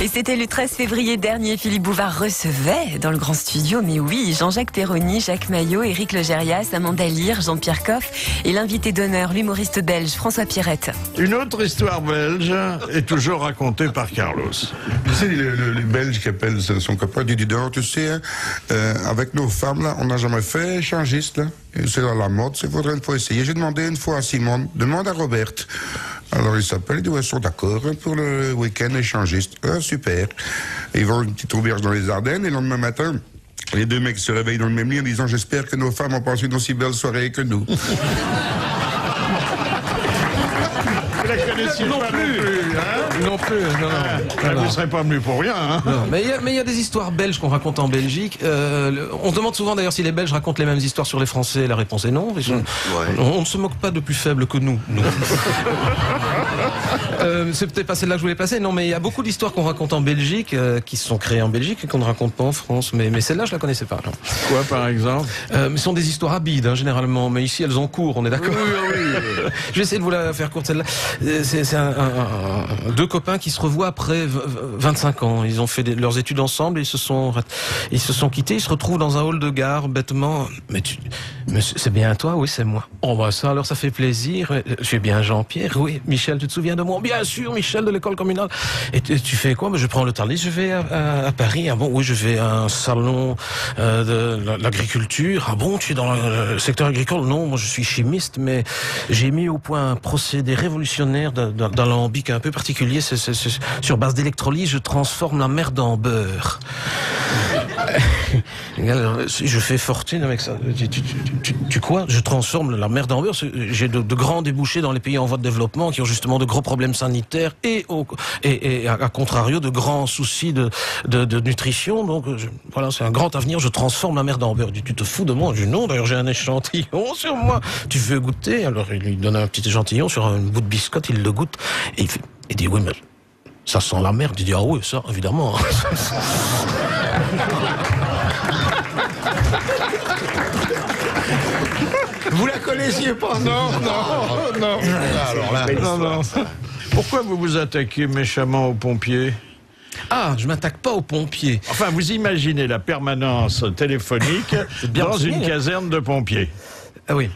Et c'était le 13 février dernier, Philippe Bouvard recevait dans le grand studio, mais oui, Jean-Jacques Perroni, Jacques Maillot, Éric Legérias, Amanda Lear, Jean-Pierre Coff et l'invité d'honneur, l'humoriste belge François Pirette. Une autre histoire belge est toujours racontée par Carlos. Tu sais, les Belges qui appellent son copain, dit non, tu sais, avec nos femmes, là, on n'a jamais fait échangiste, là. C'est dans la mode, il faudrait une fois essayer. J'ai demandé une fois à Simone, demande à Robert. Alors il s'appelle, il dit, ouais, ils sont d'accord pour le week-end échangiste. Ah, super. Et ils vont une petite auberge dans les Ardennes et le lendemain matin, les 2 mecs se réveillent dans le même lit en disant, j'espère que nos femmes ont passé une aussi belle soirée que nous. Vous la connaissiez pas plus, hein? Non plus, non. Vous ne serez pas venu pour rien, hein? Non, mais il y a des histoires belges qu'on raconte en Belgique. On se demande souvent d'ailleurs si les Belges racontent les mêmes histoires sur les Français. La réponse est non. On ne se moque pas de plus faibles que nous. C'est peut-être pas celle-là que je voulais passer. Non, mais il y a beaucoup d'histoires qu'on raconte en Belgique, qui se sont créées en Belgique et qu'on ne raconte pas en France. Mais celle-là, je la connaissais pas. Non. Quoi, par exemple? Ce sont des histoires habides, hein, généralement. Mais ici, elles ont cours, on est d'accord? Oui. Je vais essayer de vous la faire courte, celle-là. C'est deux copains qui se revoient après 25 ans. Ils ont fait leurs études ensemble et ils se sont quittés. Ils se retrouvent dans un hall de gare, bêtement. Mais c'est bien toi? Oui, c'est moi. Oh, bah ça, alors ça fait plaisir. Je suis bien Jean-Pierre. Oui. Michel, tu te souviens de moi? Bien sûr, Michel de l'école communale. Et tu fais quoi? Je prends le Thalys, je vais à Paris. Ah bon? Oui, je vais à un salon de l'agriculture. Ah bon? Tu es dans le secteur agricole? Non, moi je suis chimiste, mais j'ai mis au point un procédé révolutionnaire d'un alambic un peu particulier. C'est sur base d'électrolyse, je transforme la merde en beurre. Je fais fortune avec ça. Tu quoi? Je transforme la merde en beurre. J'ai de grands débouchés dans les pays en voie de développement qui ont justement de gros problèmes sanitaires et à contrario de grands soucis de nutrition. Donc voilà, c'est un grand avenir. Je transforme la merde en beurre. Tu te fous de moi? Je dis non, d'ailleurs j'ai un échantillon sur moi. Tu veux goûter? Alors il lui donne un petit échantillon sur un bout de biscotte, il le goûte et il dit oui mais ça sent la merde. Il dit ah oui, ça évidemment. Vous la connaissiez pas? Non. Alors là, non. Pourquoi vous vous attaquez méchamment aux pompiers? Ah, je m'attaque pas aux pompiers. Enfin, vous imaginez la permanence téléphonique dans une caserne de pompiers. Ah oui.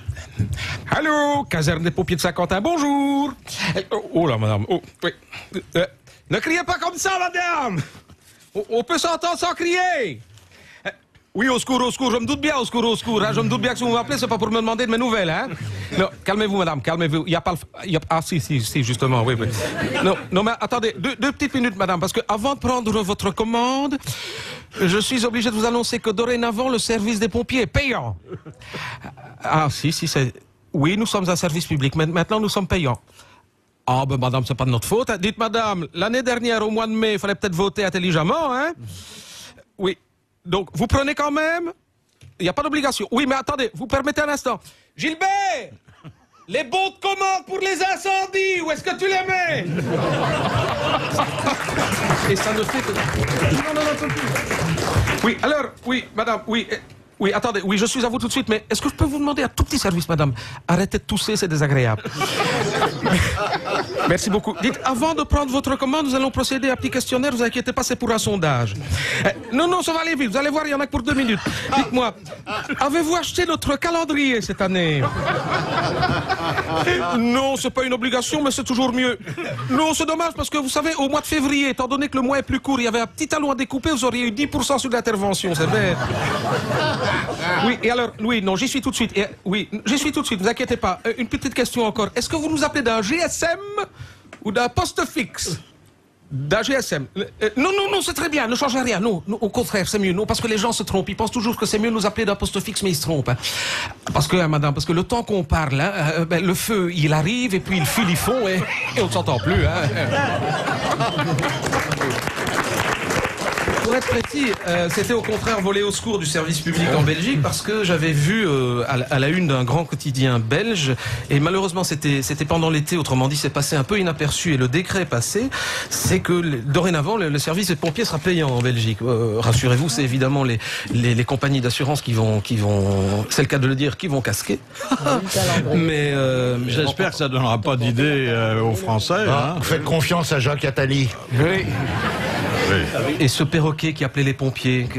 Allô, caserne des pompiers de Saint-Quentin, bonjour. Oh là, madame. Oh, oui. Ne criez pas comme ça, madame. On peut s'entendre sans crier. Oui, au secours, je me doute bien, au secours, hein. Je me doute bien que si vous m'appelez, c'est pas pour me demander de mes nouvelles, hein. Non, calmez-vous, madame, calmez-vous. Il y a pas ah, si, justement, oui. Non, mais attendez, deux petites minutes, madame, parce que avant de prendre votre commande, je suis obligé de vous annoncer que dorénavant, le service des pompiers est payant. Ah, si, c'est... Oui, nous sommes un service public, mais maintenant, nous sommes payants. Ah, ben, madame, c'est pas de notre faute. Dites, madame, l'année dernière, au mois de mai, il fallait peut-être voter intelligemment, hein. Oui. Donc, vous prenez quand même? Il n'y a pas d'obligation. Oui, mais attendez, vous permettez un instant. Gilbert! Les bons de commande pour les incendies, où est-ce que tu les mets? Et ça ne fait que... Non. Oui, alors, oui, madame, oui, attendez, oui, je suis à vous tout de suite, mais est-ce que je peux vous demander un tout petit service, madame? Arrêtez de tousser, c'est désagréable. Merci beaucoup. Dites, avant de prendre votre commande, nous allons procéder à un petit questionnaire, vous inquiétez pas, c'est pour un sondage. Non, ça va aller vite, vous allez voir, il y en a que pour 2 minutes. Dites-moi, avez-vous acheté notre calendrier cette année? Non, c'est pas une obligation, mais c'est toujours mieux. Non, c'est dommage, parce que vous savez, au mois de février, étant donné que le mois est plus court, il y avait un petit talon à découper, vous auriez eu 10% sur l'intervention, c'est bête. Oui, et alors, oui, non, j'y suis tout de suite. Oui, j'y suis tout de suite, vous inquiétez pas. Une petite question encore. Est-ce que vous nous appelez d'un GSM ou d'un poste fixe? D'un GSM. Non, c'est très bien, ne changez rien. Non, au contraire, c'est mieux. Non, parce que les gens se trompent. Ils pensent toujours que c'est mieux de nous appeler d'un poste fixe, mais ils se trompent. Hein. Parce que, madame, parce que le temps qu'on parle, hein, le feu, il arrive, et puis il file, il fond, et on ne s'entend plus. Hein. Pour être précis, c'était au contraire volé au secours du service public en Belgique parce que j'avais vu à la une d'un grand quotidien belge et malheureusement c'était pendant l'été, autrement dit c'est passé un peu inaperçu et le décret est passé, c'est que dorénavant le service des pompiers sera payant en Belgique. Rassurez-vous, c'est évidemment les compagnies d'assurance qui vont, c'est le cas de le dire, qui vont casquer. Mais j'espère que ça donnera pas d'idée aux Français. Hein. Faites confiance à Jacques Attali. Oui. Et ce perroquet qui appelait les pompiers,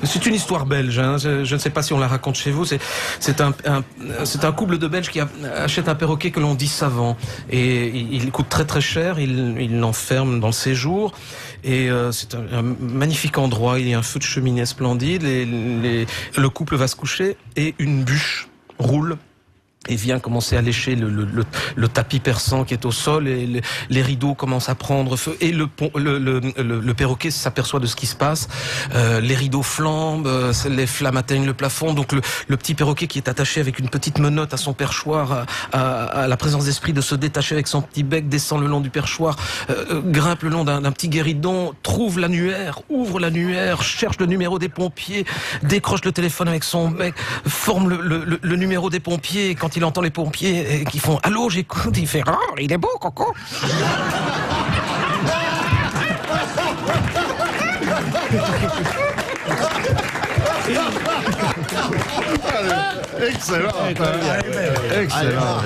c'est une histoire belge, hein. Je ne sais pas si on la raconte chez vous, c'est un couple de Belges qui achète un perroquet que l'on dit savant et il coûte très très cher, il l'enferme dans le séjour et c'est un magnifique endroit, il y a un feu de cheminée splendide, le couple va se coucher et une bûche roule et vient commencer à lécher le tapis persan qui est au sol et les rideaux commencent à prendre feu et le perroquet s'aperçoit de ce qui se passe, les rideaux flambent, les flammes atteignent le plafond, donc le petit perroquet qui est attaché avec une petite menotte à son perchoir a la présence d'esprit de se détacher avec son petit bec, descend le long du perchoir, grimpe le long d'un petit guéridon, trouve l'annuaire, ouvre l'annuaire, cherche le numéro des pompiers, décroche le téléphone avec son bec, forme le numéro des pompiers et quand il entend les pompiers qui font « Allô, j'écoute », il fait « Oh, il est beau, Coco !» Excellent. Excellent.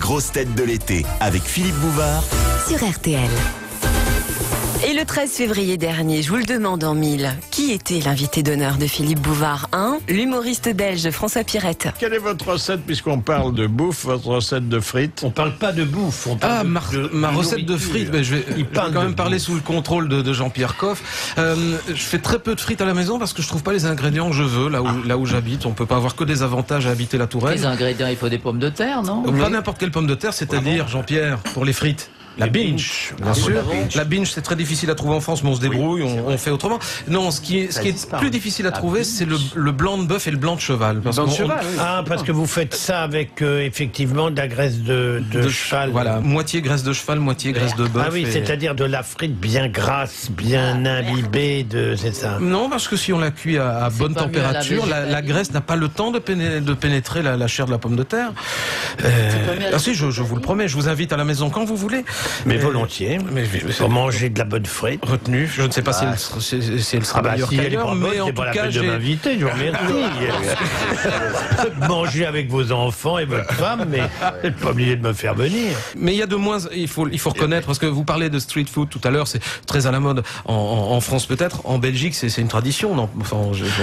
grosses têtes de l'été avec Philippe Bouvard sur RTL. Et le 13 février dernier, je vous le demande en mille, qui était l'invité d'honneur de Philippe Bouvard 1 ? L'humoriste belge François Pirette. Quelle est votre recette, puisqu'on parle de bouffe, votre recette de frites ? On parle pas de bouffe, on parle ma recette de frites, je vais quand même parler sous le contrôle de Jean-Pierre Coff. Je fais très peu de frites à la maison parce que je trouve pas les ingrédients que je veux là où j'habite. On peut pas avoir que des avantages à habiter la Touraine. Les ingrédients, il faut des pommes de terre, non ? Pas n'importe quelle pomme de terre, c'est-à-dire, Jean-Pierre, pour les frites. La binge, bien sûr. La binge, c'est très difficile à trouver en France, mais on se débrouille, on fait autrement. Non, ce qui est plus difficile à trouver, c'est le blanc de bœuf et le blanc de cheval. Parce que vous faites ça avec effectivement de la graisse de cheval. Voilà, moitié graisse de cheval, moitié graisse de bœuf. Ah oui, c'est-à-dire de la frite bien grasse, bien imbibée, c'est ça. Non, parce que si on la cuit à bonne température, la graisse n'a pas le temps de pénétrer la chair de la pomme de terre. Si, je vous le promets, je vous invite à la maison quand vous voulez. Mais volontiers. Pour manger de la bonne frite. Retenue. Je ne sais pas si elle sera meilleure qu'ailleurs, mais en tout cas, de m'inviter, je vous remercie. Manger avec vos enfants et votre femme, mais vous n'êtes pas obligé de me faire venir. Mais il y a de moins, il faut reconnaître, parce que vous parlez de street food tout à l'heure, c'est très à la mode en France peut-être, en Belgique c'est une tradition. Non,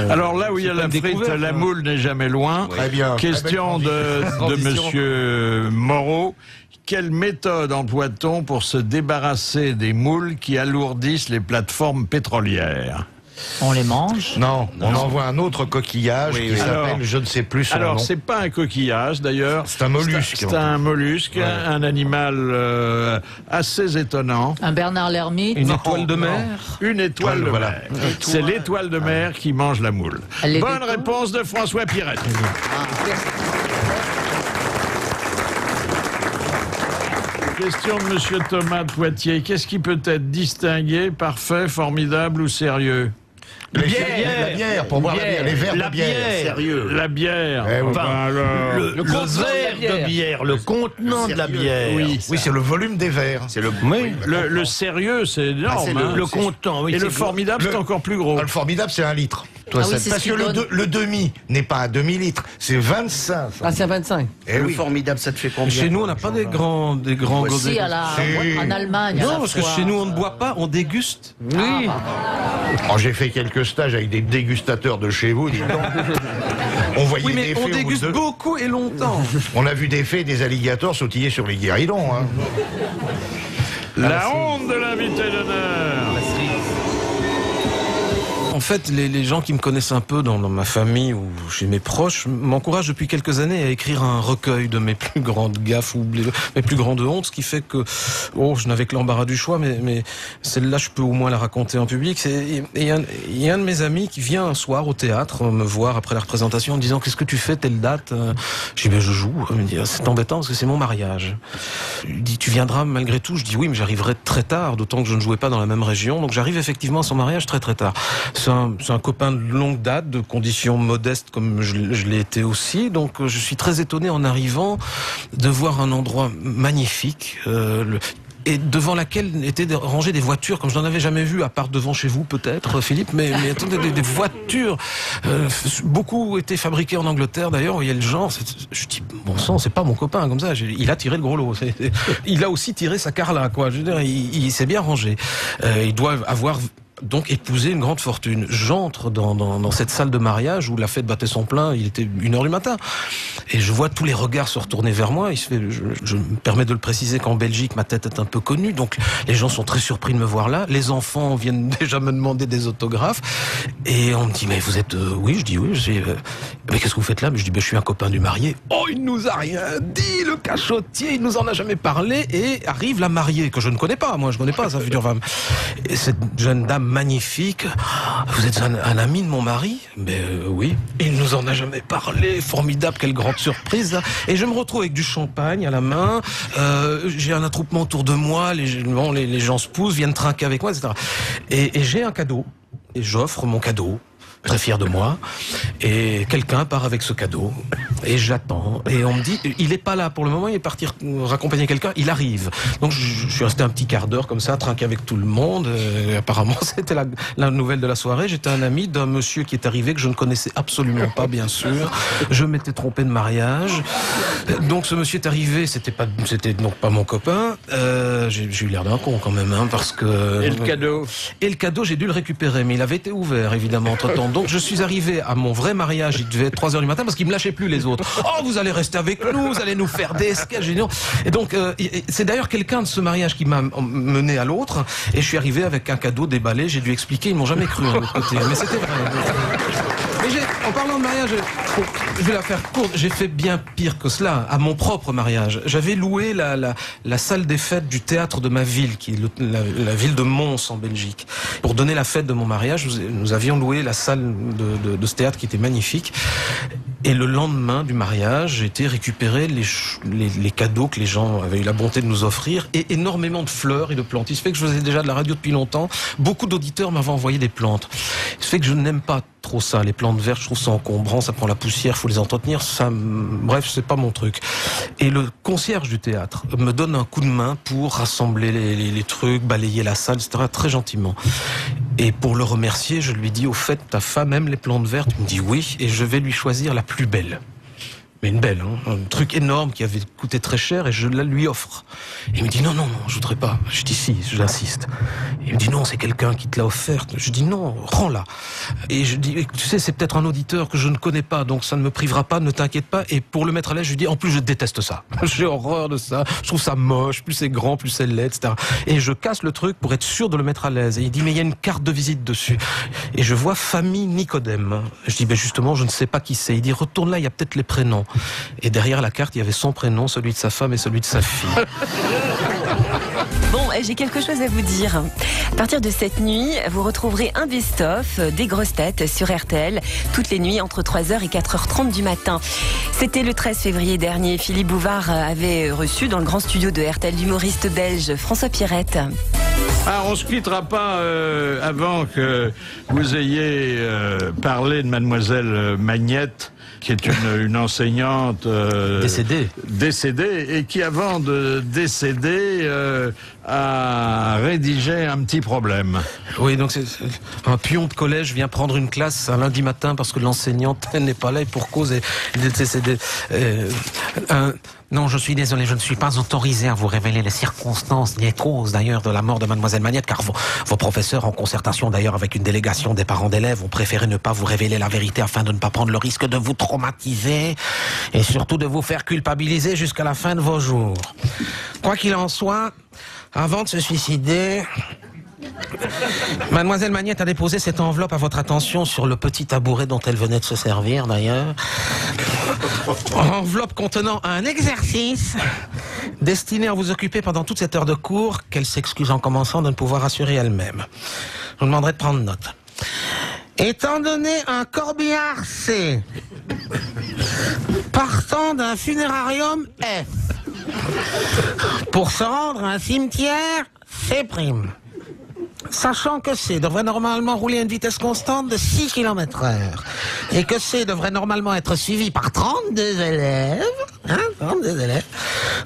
alors là où il y a la frite, la moule n'est jamais loin. Très bien. Question de monsieur Moreau. Quelle méthode emploie-t-on pour se débarrasser des moules qui alourdissent les plateformes pétrolières ? On les mange ? Non, on envoie un autre coquillage qui s'appelle, je ne sais plus son nom. Alors, c'est pas un coquillage, d'ailleurs. C'est un mollusque. C'est un mollusque, un animal assez étonnant. Un Bernard l'ermite ? Une étoile de mer ? Une étoile de mer. C'est l'étoile de mer qui mange la moule. Bonne réponse de François Pirette. Question de monsieur Thomas de Poitiers. Qu'est-ce qui peut être distingué, parfait, formidable ou sérieux ? La bière, pour boire la bière, les verres de bière. Sérieux. La bière. Le verre de bière, le contenant de la bière. Oui, c'est le volume des verres. Le sérieux, c'est énorme. Le contenant, oui. Et le formidable, c'est encore plus gros. Le formidable, c'est 1 litre. Parce que le demi n'est pas à demi-litre, c'est 25. Ah, c'est à 25. Et le formidable, ça te fait combien ? Chez nous, on n'a pas des grands aussi en Allemagne. Non, parce que chez nous, on ne boit pas, on déguste. Oui. J'ai fait quelques stages avec des dégustateurs de chez vous, dis donc. On voyait des fées. On déguste beaucoup et longtemps. On a vu des fées et des alligators sautiller sur les guéridons. La honte de l'invité d'honneur. En fait, les gens qui me connaissent un peu dans ma famille ou chez mes proches m'encouragent depuis quelques années à écrire un recueil de mes plus grandes gaffes ou mes plus grandes hontes, ce qui fait que je n'avais que l'embarras du choix, mais celle-là, je peux au moins la raconter en public. Il y a un de mes amis qui vient un soir au théâtre me voir après la représentation en me disant « Qu'est-ce que tu fais telle date ?» Je dis « Je joue. » Il me dit « C'est embêtant parce que c'est mon mariage. » Il dit « Tu viendras malgré tout ?» Je dis « Oui, mais j'arriverai très tard, d'autant que je ne jouais pas dans la même région. » Donc j'arrive effectivement à son mariage très très tard. C'est un copain de longue date, de conditions modestes comme je l'ai été aussi. Donc je suis très étonné en arrivant de voir un endroit magnifique. Et devant laquelle étaient rangées des voitures comme je n'en avais jamais vu, à part devant chez vous peut-être, Philippe, mais attendez, des voitures, beaucoup étaient fabriquées en Angleterre d'ailleurs, vous voyez le genre, je dis, bon sang, c'est pas mon copain comme ça, il a tiré le gros lot, il a aussi tiré sa Carla, quoi, je veux dire, il s'est bien rangé, il doit avoir donc épouser une grande fortune. J'entre dans cette salle de mariage où la fête battait son plein, il était 1h du matin. Et je vois tous les regards se retourner vers moi. Je me permets de le préciser qu'en Belgique, ma tête est un peu connue, donc les gens sont très surpris de me voir là. Les enfants viennent déjà me demander des autographes. Et on me dit, mais vous êtes... Oui, je dis oui. Mais qu'est-ce que vous faites là? Mais je dis, je suis un copain du marié. Oh, il nous a rien dit, le cachotier, il nous en a jamais parlé. Et arrive la mariée, que je ne connais pas, moi je connais pas sa future femme. Et cette jeune dame magnifique, vous êtes un ami de mon mari? Mais oui, il nous en a jamais parlé, formidable, quelle grande surprise. Et je me retrouve avec du champagne à la main, j'ai un attroupement autour de moi, les gens se poussent, viennent trinquer avec moi, etc. Et j'ai un cadeau, et j'offre mon cadeau. très fier de moi, et quelqu'un part avec ce cadeau, et j'attends, et on me dit, il est pas là pour le moment, il est parti raccompagner quelqu'un, il arrive. Donc je suis resté un petit quart d'heure comme ça, trinqué avec tout le monde, apparemment c'était la nouvelle de la soirée, j'étais un ami d'un monsieur qui est arrivé que je ne connaissais absolument pas, bien sûr, je m'étais trompé de mariage, donc ce monsieur est arrivé, c'était donc pas mon copain, j'ai eu l'air d'un con quand même, hein, parce que... Et le cadeau? Et le cadeau, j'ai dû le récupérer, mais il avait été ouvert, évidemment, entre-temps. Donc, je suis arrivé à mon vrai mariage, il devait être 3h du matin, parce qu'il me lâchait plus les autres. Oh, vous allez rester avec nous, vous allez nous faire des sketchs géniaux. Et donc, c'est d'ailleurs quelqu'un de ce mariage qui m'a mené à l'autre, et je suis arrivé avec un cadeau déballé, j'ai dû expliquer, ils m'ont jamais cru, de l'autre côté. Mais c'était vrai. Mais en parlant de mariage, je vais la faire courte, j'ai fait bien pire que cela, à mon propre mariage. J'avais loué la salle des fêtes du théâtre de ma ville, qui est la ville de Mons en Belgique. Pour donner la fête de mon mariage, nous avions loué la salle de ce théâtre qui était magnifique. Et le lendemain du mariage, j'ai été récupérer les cadeaux que les gens avaient eu la bonté de nous offrir, et énormément de fleurs et de plantes. Il se fait que je faisais déjà de la radio depuis longtemps. Beaucoup d'auditeurs m'avaient envoyé des plantes. Il se fait que je n'aime pas trop ça, les plantes vertes, je trouve ça encombrant, ça prend la poussière, faut les entretenir, bref, c'est pas mon truc. Et le concierge du théâtre me donne un coup de main pour rassembler les trucs, balayer la salle, etc., très gentiment. Et pour le remercier, je lui dis, au fait, ta femme aime les plantes vertes? Il me dit oui, et je vais lui choisir la plus belle. Mais une belle, hein, un truc énorme qui avait coûté très cher, et je la lui offre. Et il me dit non, je voudrais pas. Je dis si, j'insiste. Il me dit non, c'est quelqu'un qui te l'a offerte. Je dis non, prends-la. Et je dis, tu sais, c'est peut-être un auditeur que je ne connais pas, donc ça ne me privera pas, ne t'inquiète pas. Et pour le mettre à l'aise, je lui dis, en plus je déteste ça. J'ai horreur de ça. Je trouve ça moche, plus c'est grand, plus c'est laid, etc. Et je casse le truc pour être sûr de le mettre à l'aise. Et il dit, mais il y a une carte de visite dessus. Et je vois famille Nicodème. Je dis, ben justement, je ne sais pas qui c'est. Il dit, retourne là, il y a peut-être les prénoms. Et derrière la carte, il y avait son prénom, celui de sa femme et celui de sa fille. Bon, j'ai quelque chose à vous dire. À partir de cette nuit, vous retrouverez un best-of des grosses têtes sur RTL, toutes les nuits entre 3h et 4h30 du matin. C'était le 13 février dernier. Philippe Bouvard avait reçu dans le grand studio de RTL l'humoriste belge François Pirette. Ah, on se quittera pas avant que vous ayez parlé de Mademoiselle Magnette, qui est une enseignante décédée et qui, avant de décéder, a rédigé un petit problème. Oui, donc c'est un pion de collège vient prendre une classe un lundi matin parce que l'enseignante n'est pas là et pour cause est décédée. Non, je suis désolé, je ne suis pas autorisé à vous révéler les circonstances, les causes d'ailleurs de la mort de Mademoiselle Magnette, car vos professeurs, en concertation d'ailleurs avec une délégation des parents d'élèves, ont préféré ne pas vous révéler la vérité afin de ne pas prendre le risque de vous traumatiser et surtout de vous faire culpabiliser jusqu'à la fin de vos jours. Quoi qu'il en soit, avant de se suicider, Mademoiselle Magnette a déposé cette enveloppe à votre attention sur le petit tabouret dont elle venait de se servir d'ailleurs. Enveloppe contenant un exercice destiné à vous occuper pendant toute cette heure de cours qu'elle s'excuse en commençant de ne pouvoir assurer elle-même. Je vous demanderai de prendre note. Étant donné un corbillard C partant d'un funérarium F pour se rendre à un cimetière C', sachant que C devrait normalement rouler à une vitesse constante de 6 km/h et que C devrait normalement être suivi par 32 élèves, 32 élèves,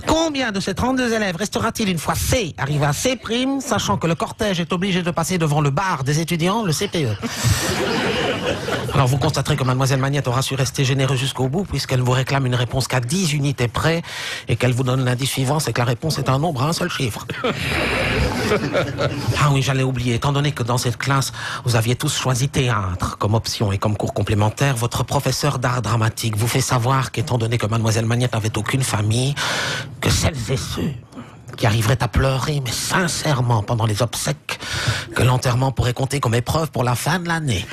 combien de ces 32 élèves restera-t-il une fois C arrivé à C', sachant que le cortège est obligé de passer devant le bar des étudiants, le CPE? Alors vous constaterez que Mademoiselle Magnette aura su rester généreuse jusqu'au bout puisqu'elle vous réclame une réponse qu'à 10 unités près et qu'elle vous donne l'indice suivant, c'est que la réponse est un nombre à un seul chiffre. Ah oui, j'allais oublier, étant donné que dans cette classe, vous aviez tous choisi théâtre comme option et comme cours complémentaire, votre professeur d'art dramatique vous fait savoir qu'étant donné que Mademoiselle Magnette n'avait aucune famille, que celles et ceux qui arriveraient à pleurer, mais sincèrement, pendant les obsèques, que l'enterrement pourrait compter comme épreuve pour la fin de l'année.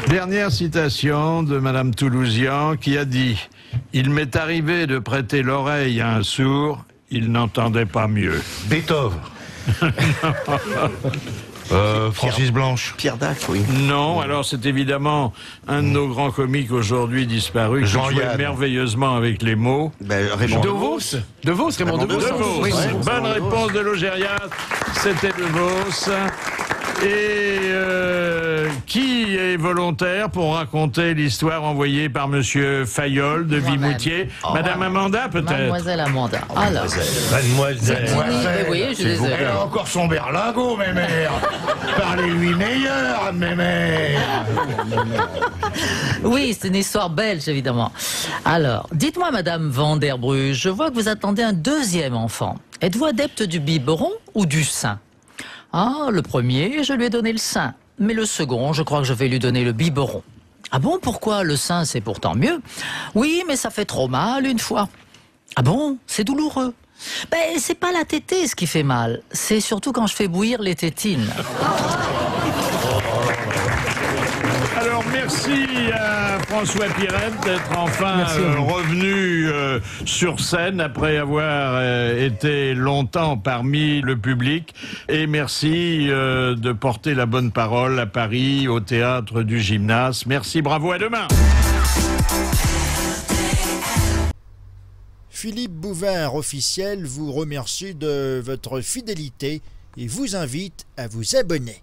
Dernière citation de Madame Toulousian qui a dit « Il m'est arrivé de prêter l'oreille à un sourd, il n'entendait pas mieux. » Beethoven. Francis Blanche. Pierre Dac, oui. Non, alors c'est évidemment un de nos grands comiques aujourd'hui disparus qui jouait merveilleusement avec les mots. Raymond DeVos. Raymond DeVos. Oui, bonne réponse de Logérias, c'était DeVos. Et qui est volontaire pour raconter l'histoire envoyée par Monsieur Fayolle de Vimoutier? Madame Amanda, peut-être? Mademoiselle Amanda. Alors. Mademoiselle. Oui, je les ai. Elle a encore son berlingot, mes mères. Parlez-lui meilleur, mes mères. Oui, c'est une histoire belge, évidemment. Alors, dites-moi, Madame Van der Bruges, je vois que vous attendez un deuxième enfant. Êtes-vous adepte du biberon ou du sein? Ah, le premier, je lui ai donné le sein. Mais le second, je crois que je vais lui donner le biberon. Ah bon, pourquoi? Le sein, c'est pourtant mieux. Oui, mais ça fait trop mal une fois. Ah bon? C'est douloureux. Ben, c'est pas la tétée ce qui fait mal. C'est surtout quand je fais bouillir les tétines. Alors merci à François Pirette d'être enfin revenu sur scène après avoir été longtemps parmi le public. Et merci de porter la bonne parole à Paris, au théâtre du Gymnase. Merci, bravo, à demain. Philippe Bouvard officiel vous remercie de votre fidélité et vous invite à vous abonner.